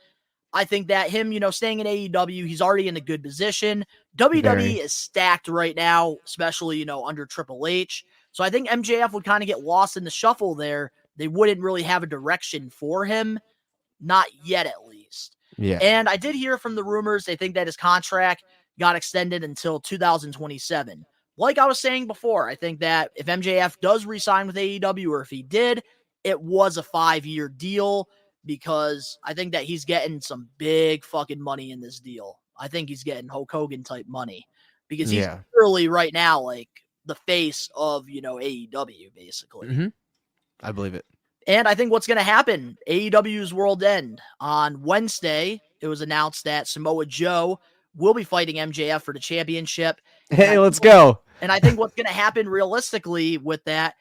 I think that him, staying in AEW, he's already in a good position. WWE is stacked right now, especially, under Triple H. So I think MJF would kind of get lost in the shuffle there. They wouldn't really have a direction for him. Not yet, at least. Yeah. And I did hear from the rumors, they think that his contract got extended until 2027. Like I was saying before, I think that if MJF does re-sign with AEW, or if he did, it was a 5-year deal. Because I think that he's getting some big fucking money in this deal. I think he's getting Hulk Hogan type money because he's literally right now the face of, AEW basically. Mm-hmm. I believe it. And I think what's going to happen, AEW's World End on Wednesday, it was announced that Samoa Joe will be fighting MJF for the championship. Hey, let's go. And I think what's going to happen realistically with that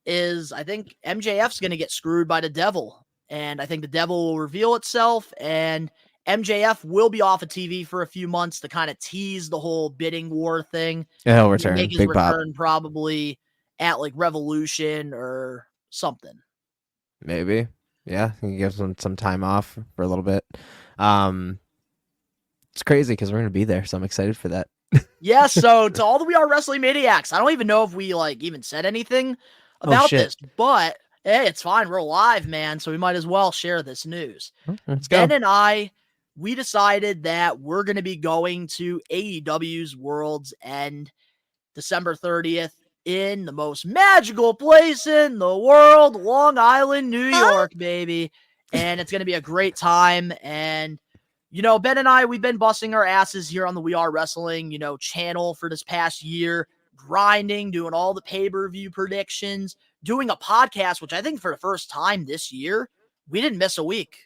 is I think MJF's going to get screwed by the devil. And I think the devil will reveal itself, and MJF will be off of TV for a few months to kind of tease the whole bidding war thing. Yeah, he'll He'll return. make his Big pop. return probably at like Revolution or something. Maybe. Yeah, he can give some time off for a little bit. It's crazy because we're going to be there, so I'm excited for that. Yeah, so to all the We Are Wrestling Maniacs, I don't even know if we like even said anything about shit. this, but hey, it's fine. We're live, man, so we might as well share this news. Let's go. Ben and I, we decided that we're going to be going to AEW's World's End December 30th in the most magical place in the world, Long Island, New York, baby. And it's going to be a great time. And, you know, Ben and I, we've been busting our asses here on the We Are Wrestling, you know, channel for this past year, grinding, doing all the pay-per-view predictions, doing a podcast, which I think for the first time this year, we didn't miss a week.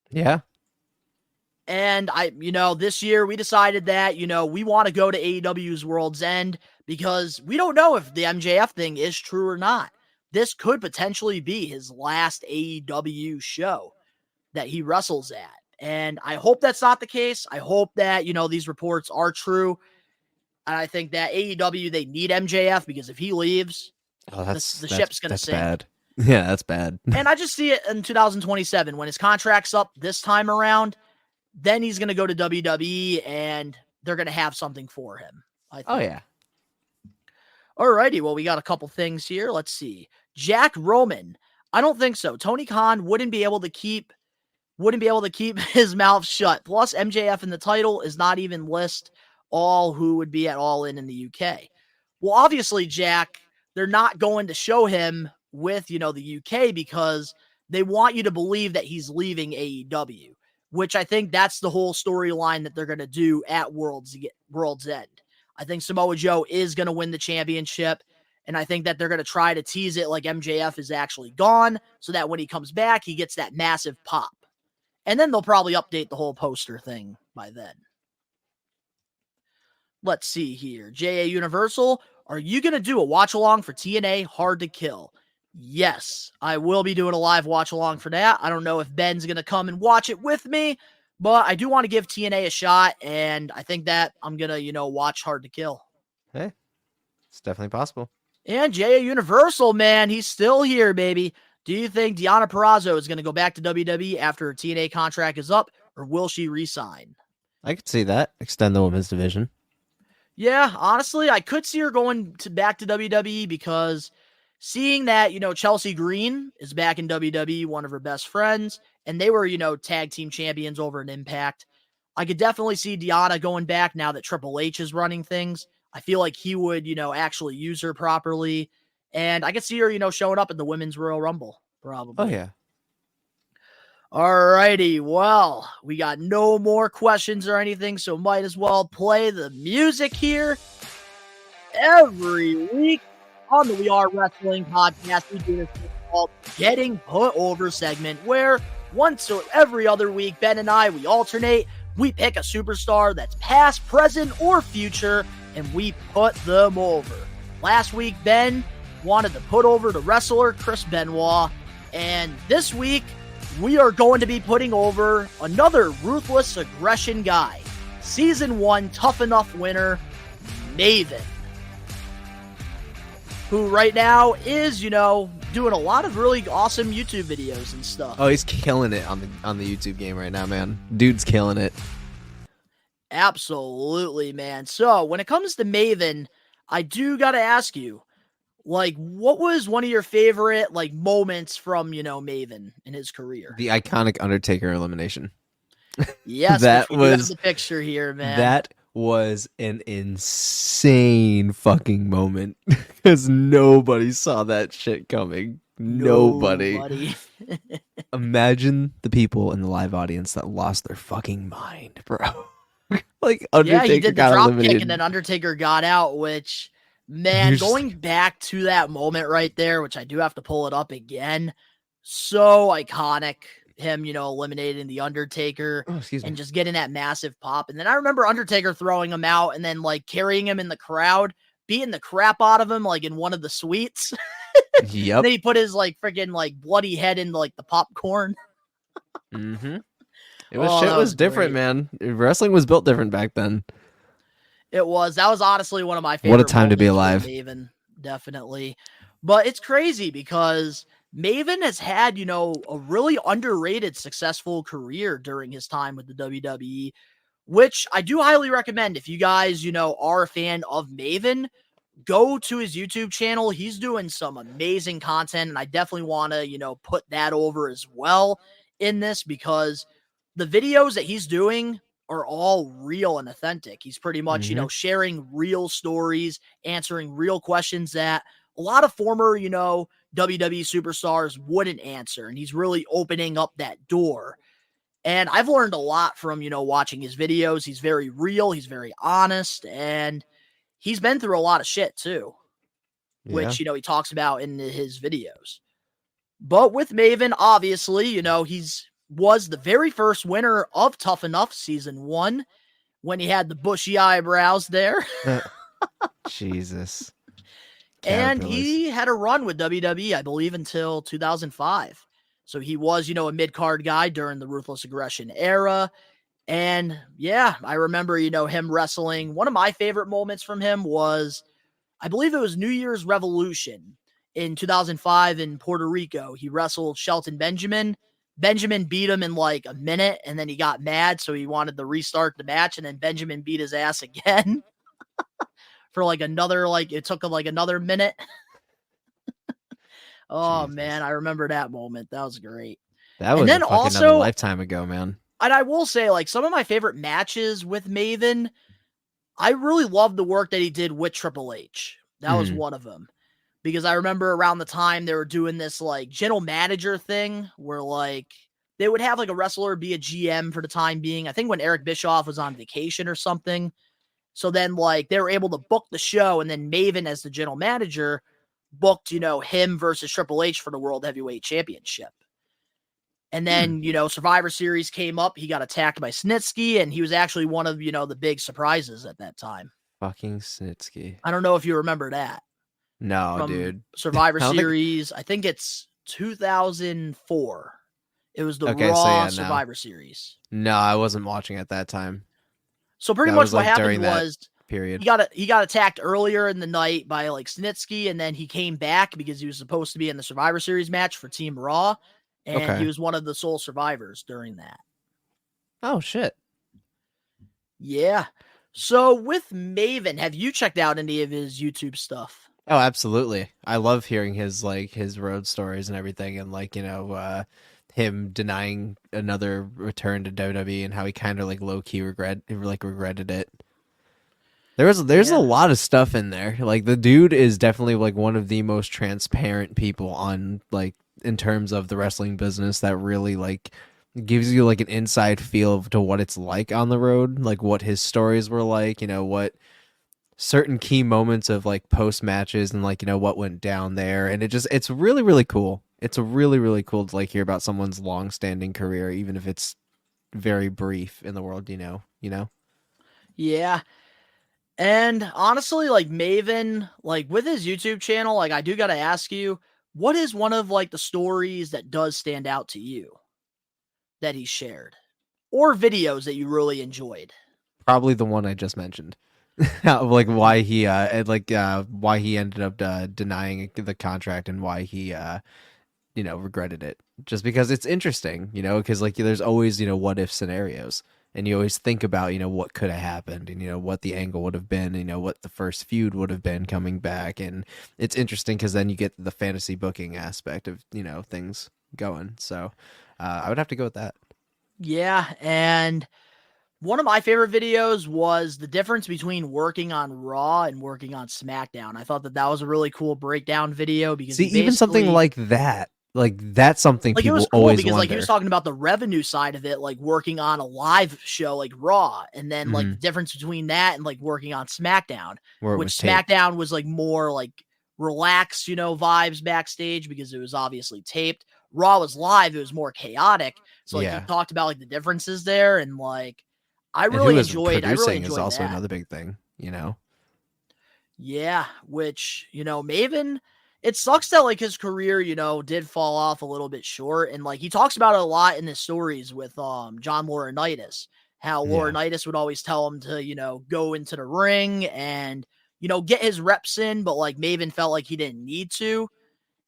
Yeah. And this year we decided that, we want to go to AEW's World's End because we don't know if the MJF thing is true or not. This could potentially be his last AEW show that he wrestles at. And I hope that's not the case. I hope that, these reports are true. And I think that AEW, they need MJF because if he leaves, the ship's going to sink. Bad. Yeah, that's bad. And I just see it in 2027 when his contract's up this time around. Then he's going to go to WWE, and they're going to have something for him, I think. Oh, yeah. Alrighty, well, we got a couple things here. Let's see. Jack Roman. I don't think so. Tony Khan wouldn't be able to keep his mouth shut. Plus, MJF in the title is not even list all who would be at All In the UK. Well, obviously, Jack, they're not going to show him with, the UK because they want you to believe that he's leaving AEW. Which I think that's the whole storyline that they're going to do at World's End. I think Samoa Joe is going to win the championship, and I think that they're going to try to tease it like MJF is actually gone, so that when he comes back, he gets that massive pop. And then they'll probably update the whole poster thing by then. Let's see here. JA Universal, are you going to do a watch-along for TNA Hard to Kill? Yes, I will be doing a live watch along for that. I don't know if Ben's going to come and watch it with me, but I do want to give TNA a shot, and I think that I'm going to, watch Hard to Kill. Hey, it's definitely possible. And Jay Universal, man, he's still here, baby. Do you think Deonna Purrazzo is going to go back to WWE after her TNA contract is up, or will she resign? I could see that. Extend the women's division. Yeah, honestly, I could see her going back to WWE because seeing that, Chelsea Green is back in WWE, one of her best friends, and they were, tag team champions over in Impact. I could definitely see Deonna going back now that Triple H is running things. I feel like he would, actually use her properly. And I could see her, showing up in the Women's Royal Rumble, probably. Oh, yeah. Alrighty, well, we got no more questions or anything, so might as well play the music here. Every week on the We Are Wrestling podcast, we do this thing called Getting Put Over segment, where once or every other week, Ben and I, we alternate. We pick a superstar that's past, present, or future, and we put them over. Last week, Ben wanted to put over the wrestler Chris Benoit, and this week, we are going to be putting over another ruthless aggression guy. Season 1 Tough Enough winner, Maven, who right now is, doing a lot of really awesome YouTube videos and stuff. Oh, he's killing it on the YouTube game right now, man. Dude's killing it. Absolutely, man. So, when it comes to Maven, I do got to ask you, what was one of your favorite, moments from, Maven in his career? The iconic Undertaker elimination. Yes, that was the picture here, man. That was an insane fucking moment because nobody saw that shit coming. Nobody. Imagine the people in the live audience that lost their fucking mind, bro. Undertaker he did the got drop eliminated. kick and then Undertaker got out, which, man, going back to that moment right there, which I do have to pull it up again, so iconic. Him, eliminating the Undertaker and just getting that massive pop. And then I remember Undertaker throwing him out and then carrying him in the crowd, beating the crap out of him in one of the suites. Yep. And then he put his freaking bloody head in the popcorn. Mm-hmm. It was Oh, shit that was was different, great. man. Wrestling was built different back then. It was. That was honestly one of my favorite What a time to be moments with alive. Maven, definitely. But it's crazy because Maven has had, a really underrated successful career during his time with the WWE, which I do highly recommend. If you guys, are a fan of Maven, go to his YouTube channel. He's doing some amazing content, and I definitely want to, put that over as well in this because the videos that he's doing are all real and authentic. He's pretty much, Mhm. sharing real stories, answering real questions that a lot of former, WWE superstars wouldn't answer. And he's really opening up that door. And I've learned a lot from, watching his videos. He's very real, he's very honest, and he's been through a lot of shit too, Yeah. which, he talks about in his videos. But with Maven, obviously, he's was the very first winner of Tough Enough Season 1 when he had the bushy eyebrows there. Jesus. And Caterpillars. he had a run with WWE, I believe, until 2005. So he was, a mid-card guy during the Ruthless Aggression era. And yeah, I remember, him wrestling. One of my favorite moments from him was, I believe it was New Year's Revolution in 2005 in Puerto Rico. He wrestled Shelton Benjamin. Benjamin beat him in like a minute, and then he got mad, so he wanted to restart the match, and then Benjamin beat his ass again for like another, it took him like another minute. Oh, Jesus. man, I remember that moment. That was great. That And was then a fucking also- another lifetime ago, man. And I will say, some of my favorite matches with Maven, I really loved the work that he did with Triple H. That was Mhm. one of them. Because I remember around the time they were doing this general manager thing where they would have a wrestler be a GM for the time being. I think when Eric Bischoff was on vacation or something. So then they were able to book the show, and then Maven as the general manager booked, him versus Triple H for the World Heavyweight Championship. And then, Survivor Series came up. He got attacked by Snitsky, and he was actually one of, the big surprises at that time. Fucking Snitsky. I don't know if you remember that. No, From dude. Survivor I don't think- Series, I think it's 2004. It was the Okay, so Raw yeah, no. Survivor Series. No, I wasn't watching at that time. So pretty That much was, what during happened that was period. he got attacked earlier in the night by Snitsky, and then he came back because he was supposed to be in the Survivor Series match for Team Raw, and Okay. he was one of the sole survivors during that. Oh, shit. Yeah. So with Maven, have you checked out any of his YouTube stuff? Oh, absolutely. I love hearing his his road stories and everything, and him denying another return to WWE and how he kind of low-key regretted it. There's Yeah. a lot of stuff in there. The dude is definitely one of the most transparent people on in terms of the wrestling business that really gives you an inside feel to what it's like on the road, what his stories were what certain key moments of post matches and what went down there, and it's really, really cool. It's really, really cool to hear about someone's long-standing career, even if it's very brief in the world, you know. Yeah. And honestly, Maven, with his YouTube channel, I do got to ask you, what is one of the stories that does stand out to you that he shared, or videos that you really enjoyed? Probably the one I just mentioned. Why he why he ended up denying the contract and why he regretted it. Just because it's interesting, because there's always what if scenarios, and you always think about what could have happened, and what the angle would have been, what the first feud would have been coming back, and it's interesting because then you get the fantasy booking aspect of things going. So I would have to go with that. Yeah, and one of my favorite videos was the difference between working on Raw and working on SmackDown. I thought that was a really cool breakdown video because See, even something like that, that's something it people was cool always because wonder. he was talking about the revenue side of it, working on a live show like Raw, and then the difference between that and working on SmackDown, Where it which was taped. SmackDown was more relaxed, vibes backstage because it was obviously taped. Raw was live; it was more chaotic. So Yeah. he talked about the differences there, and I And who really was enjoyed. I really producing enjoyed is also that. another big thing, Yeah, which Maven, it sucks that like his career, did fall off a little bit short. And like he talks about it a lot in his stories with John Laurinaitis, how Laurinaitis would always tell him to, go into the ring and, get his reps in, but like Maven felt like he didn't need to.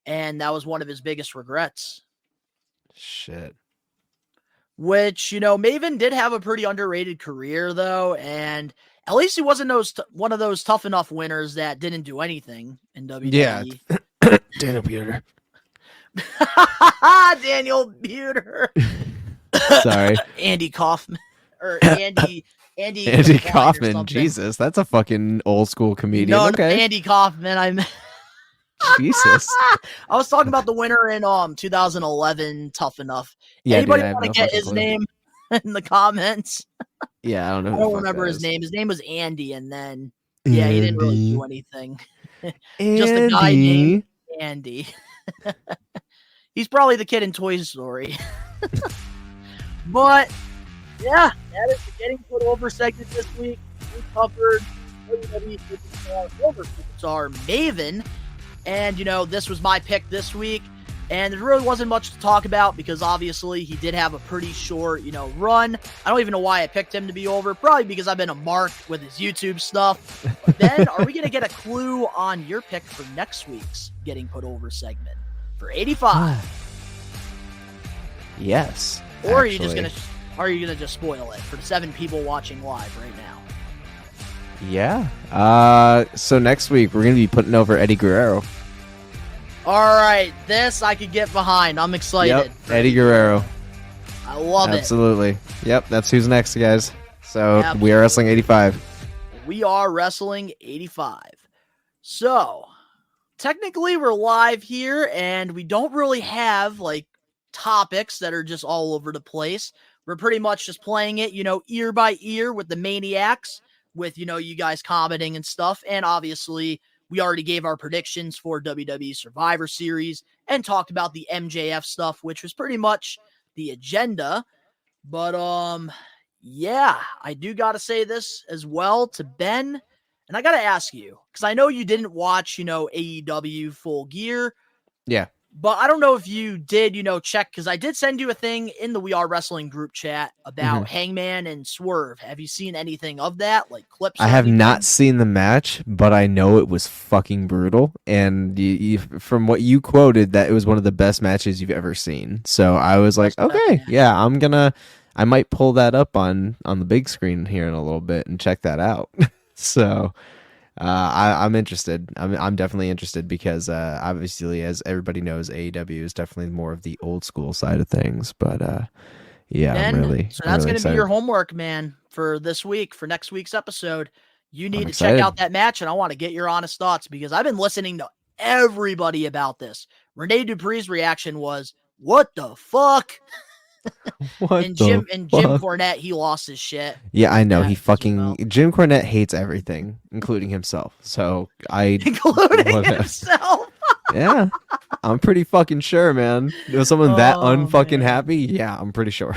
And that was one of his biggest regrets. Shit. Which, Maven did have a pretty underrated career, though, and at least he wasn't one of those tough enough winners that didn't do anything in WWE. Yeah. Daniel Buter. Daniel Buter. Sorry. Andy Kaufman. Or Andy Kaufman. Jesus, that's a fucking old school comedian. No, okay. Andy Kaufman. Jesus. I was talking about the winner in 2011 Tough Enough. Yeah, Anybody dude, want to get his name in the comments? Yeah, I don't know. I don't remember his name. His name was Andy, and then he didn't really do anything. Just a guy named Andy. He's probably the kid in Toy Story. But yeah, that is the Getting Put Over segment this week. We covered WWE Superstar, Over Superstar, Maven. And, this was my pick this week. And there really wasn't much to talk about because obviously he did have a pretty short, run. I don't even know why I picked him to be over. Probably because I've been a mark with his YouTube stuff. But then, are we going to get a clue on your pick for next week's Getting Put Over segment for 85? Yes. Or are you gonna just spoil it for the 7 people watching live right now? Yeah. So next week we're gonna be putting over Eddie Guerrero. All right, this I could get behind. I'm excited. Yep, Eddie Guerrero. I love it. Absolutely. Yep, that's who's next, guys. So Absolutely. We Are Wrestling 85. We Are Wrestling 85. So technically we're live here, and we don't really have like topics that are just all over the place. We're pretty much just playing it, ear by ear with the Maniacs, with, you guys commenting and stuff. And obviously, we already gave our predictions for WWE Survivor Series and talked about the MJF stuff, which was pretty much the agenda. But, yeah, I do got to say this as well to Ben. And I got to ask you, because I know you didn't watch, AEW Full Gear. Yeah. But I don't know if you did, check, because I did send you a thing in the We Are Wrestling group chat about Hangman and Swerve. Have you seen anything of that? Like clips? I have not seen the match, but I know it was fucking brutal. And from what you quoted, that it was one of the best matches you've ever seen. So I was like, okay, yeah, I might pull that up on the big screen here in a little bit and check that out. So I'm interested. I'm definitely interested because obviously, as everybody knows, AEW is definitely more of the old school side of things. But yeah, Ben, I'm really. So that's really going to be your homework, man, for this week, for next week's episode. You need to check out that match, and I want to get your honest thoughts because I've been listening to everybody about this. Rene Dupree's reaction was, "What the fuck?" And Jim Cornette, he lost his shit. Yeah, I know. He fucking Jim Cornette hates everything, including himself. So including himself. Yeah, I'm pretty fucking sure, man. Was someone that unfucking happy? Yeah, I'm pretty sure.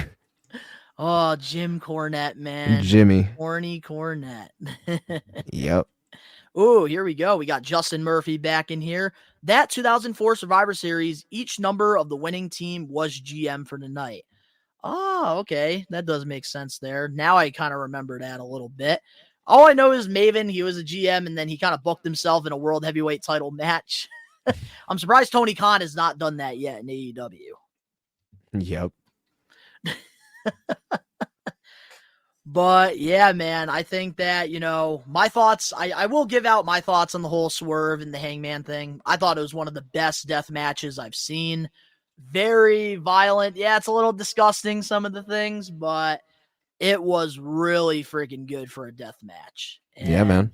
Oh, Jim Cornette, man. Jimmy. Horny Cornette. Yep. Oh, here we go. We got Justin Murphy back in here. That 2004 Survivor Series, each number of the winning team was GM for the night. Oh, okay. That does make sense there. Now I kind of remember that a little bit. All I know is Maven, he was a GM, and then he kind of booked himself in a World Heavyweight title match. I'm surprised Tony Khan has not done that yet in AEW. Yep. But yeah, man, I think that, my thoughts, I will give out my thoughts on the whole Swerve and the Hangman thing. I thought it was one of the best death matches I've seen. Very violent. Yeah, it's a little disgusting, some of the things, but it was really freaking good for a death match. And yeah, man.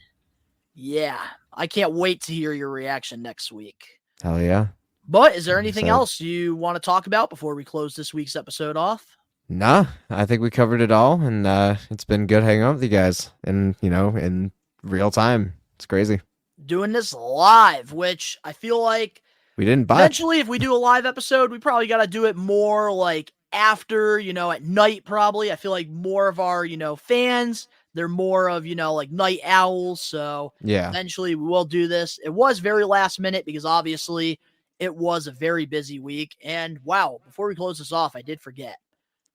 Yeah, I can't wait to hear your reaction next week. Hell yeah. But is there anything else you want to talk about before we close this week's episode off? Nah, I think we covered it all, and it's been good hanging out with you guys, and in real time. It's crazy. Doing this live, which I feel like we didn't buy. Eventually, if we do a live episode, we probably got to do it more like after, at night, probably. I feel like more of our, fans, they're more of, like night owls. So Yeah. eventually we will do this. It was very last minute because obviously it was a very busy week. And wow, before we close this off, I did forget.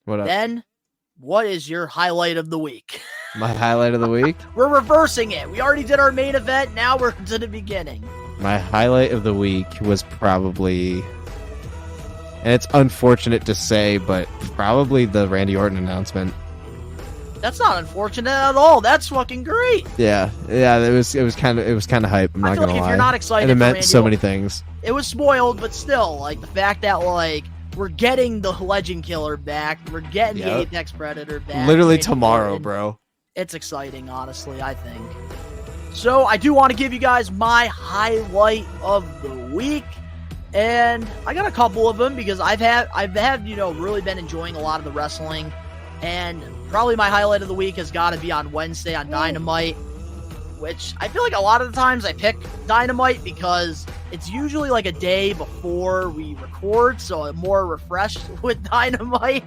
What up? Ben, what is your highlight of the week? My highlight of the week? We're reversing it. We already did our main event. Now we're to the beginning. My highlight of the week was probably, and it's unfortunate to say, but probably the Randy Orton announcement. That's not unfortunate at all. That's fucking great. Yeah, it was kind of hype. I'm I not feel gonna like lie. if you're not excited, and it for meant Randy so Orton, many things. It was spoiled, but still, like the fact that like we're getting the Legend Killer back, we're getting the Apex Predator back. Literally Randy tomorrow, Orton. bro. It's exciting, honestly, I think. So I do want to give you guys my highlight of the week. And I got a couple of them because I've had, really been enjoying a lot of the wrestling. And probably my highlight of the week has got to be on Wednesday on Dynamite, which I feel like a lot of the times I pick Dynamite because it's usually like a day before we record, so I'm more refreshed with Dynamite.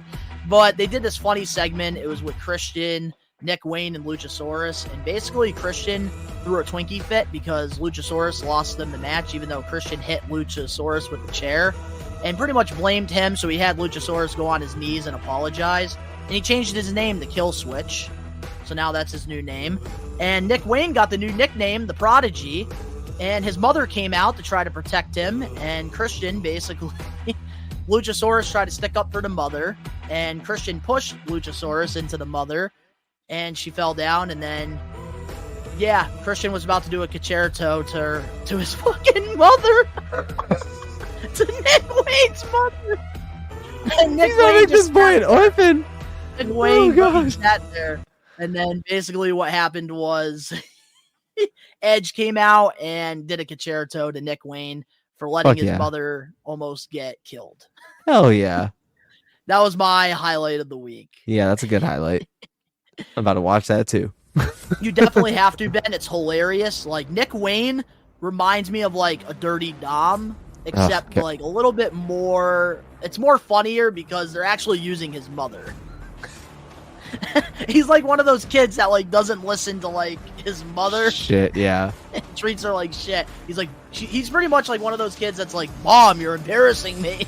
But they did this funny segment. It was with Christian, Nick Wayne, and Luchasaurus. And basically Christian threw a Twinkie fit because Luchasaurus lost them the match, even though Christian hit Luchasaurus with the chair. And pretty much blamed him, so he had Luchasaurus go on his knees and apologize. And he changed his name to Kill Switch. So now that's his new name. And Nick Wayne got the new nickname, The Prodigy. And his mother came out to try to protect him. And Christian basically... Luchasaurus tried to stick up for the mother. And Christian pushed Luchasaurus into the mother. And she fell down. And then... yeah, Christian was about to do a concerto to his fucking mother. To Nick Wayne's mother. And Nick Wayne just boy an orphan. And Wayne sat there. And then basically what happened was Edge came out and did a concerto to Nick Wayne for letting his mother almost get killed. Hell yeah. That was my highlight of the week. Yeah, that's a good highlight. I'm about to watch that too. You definitely have to, Ben. It's hilarious. Like, Nick Wayne reminds me of like a Dirty Dom, except like a little bit more. It's more funnier because they're actually using his mother. He's like one of those kids that like doesn't listen to like his mother. Shit, yeah. Treats her like shit. He's like, he's pretty much like one of those kids that's like, Mom, you're embarrassing me.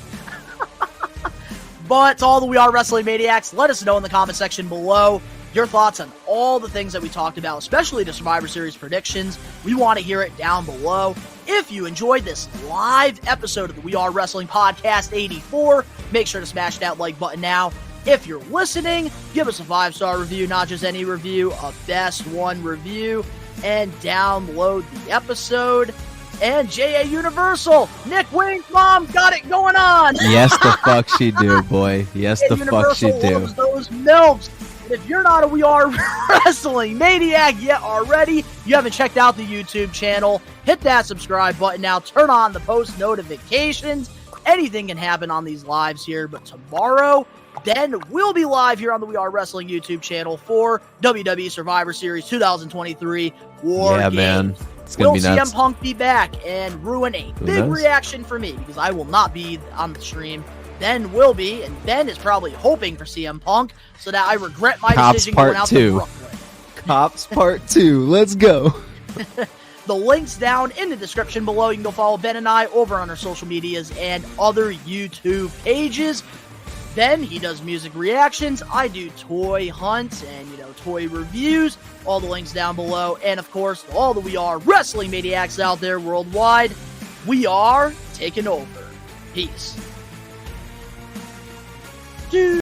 But to all the We Are Wrestling Maniacs, let us know in the comment section below your thoughts on all the things that we talked about, especially the Survivor Series predictions. We want to hear it down below. If you enjoyed this live episode of the We Are Wrestling Podcast 84, make sure to smash that like button now. If you're listening, give us a 5-star review, not just any review, a best one review, and download the episode. And J.A. Universal, Nick Wayne's mom got it going on. Yes, the fuck she do, boy. Yes, the fuck she do. Loves those MILFs. And if you're not a We Are Wrestling Maniac yet already, you haven't checked out the YouTube channel, hit that subscribe button now, turn on the post notifications. Anything can happen on these lives here, but tomorrow, then we'll be live here on the We Are Wrestling YouTube channel for WWE Survivor Series 2023 War Games. Man. It's gonna be nuts. CM Punk be back and ruin a big reaction for me because I will not be on the stream. Ben will be, and Ben is probably hoping for CM Punk so that I regret my decision going out to Brooklyn. Cops Part 2. Let's go. The link's down in the description below. You can go follow Ben and I over on our social medias and other YouTube pages. Ben, he does music reactions. I do toy hunts and, toy reviews. All the links down below. And, of course, all the We Are Wrestling Maniacs out there worldwide, we are taking over. Peace. Dude.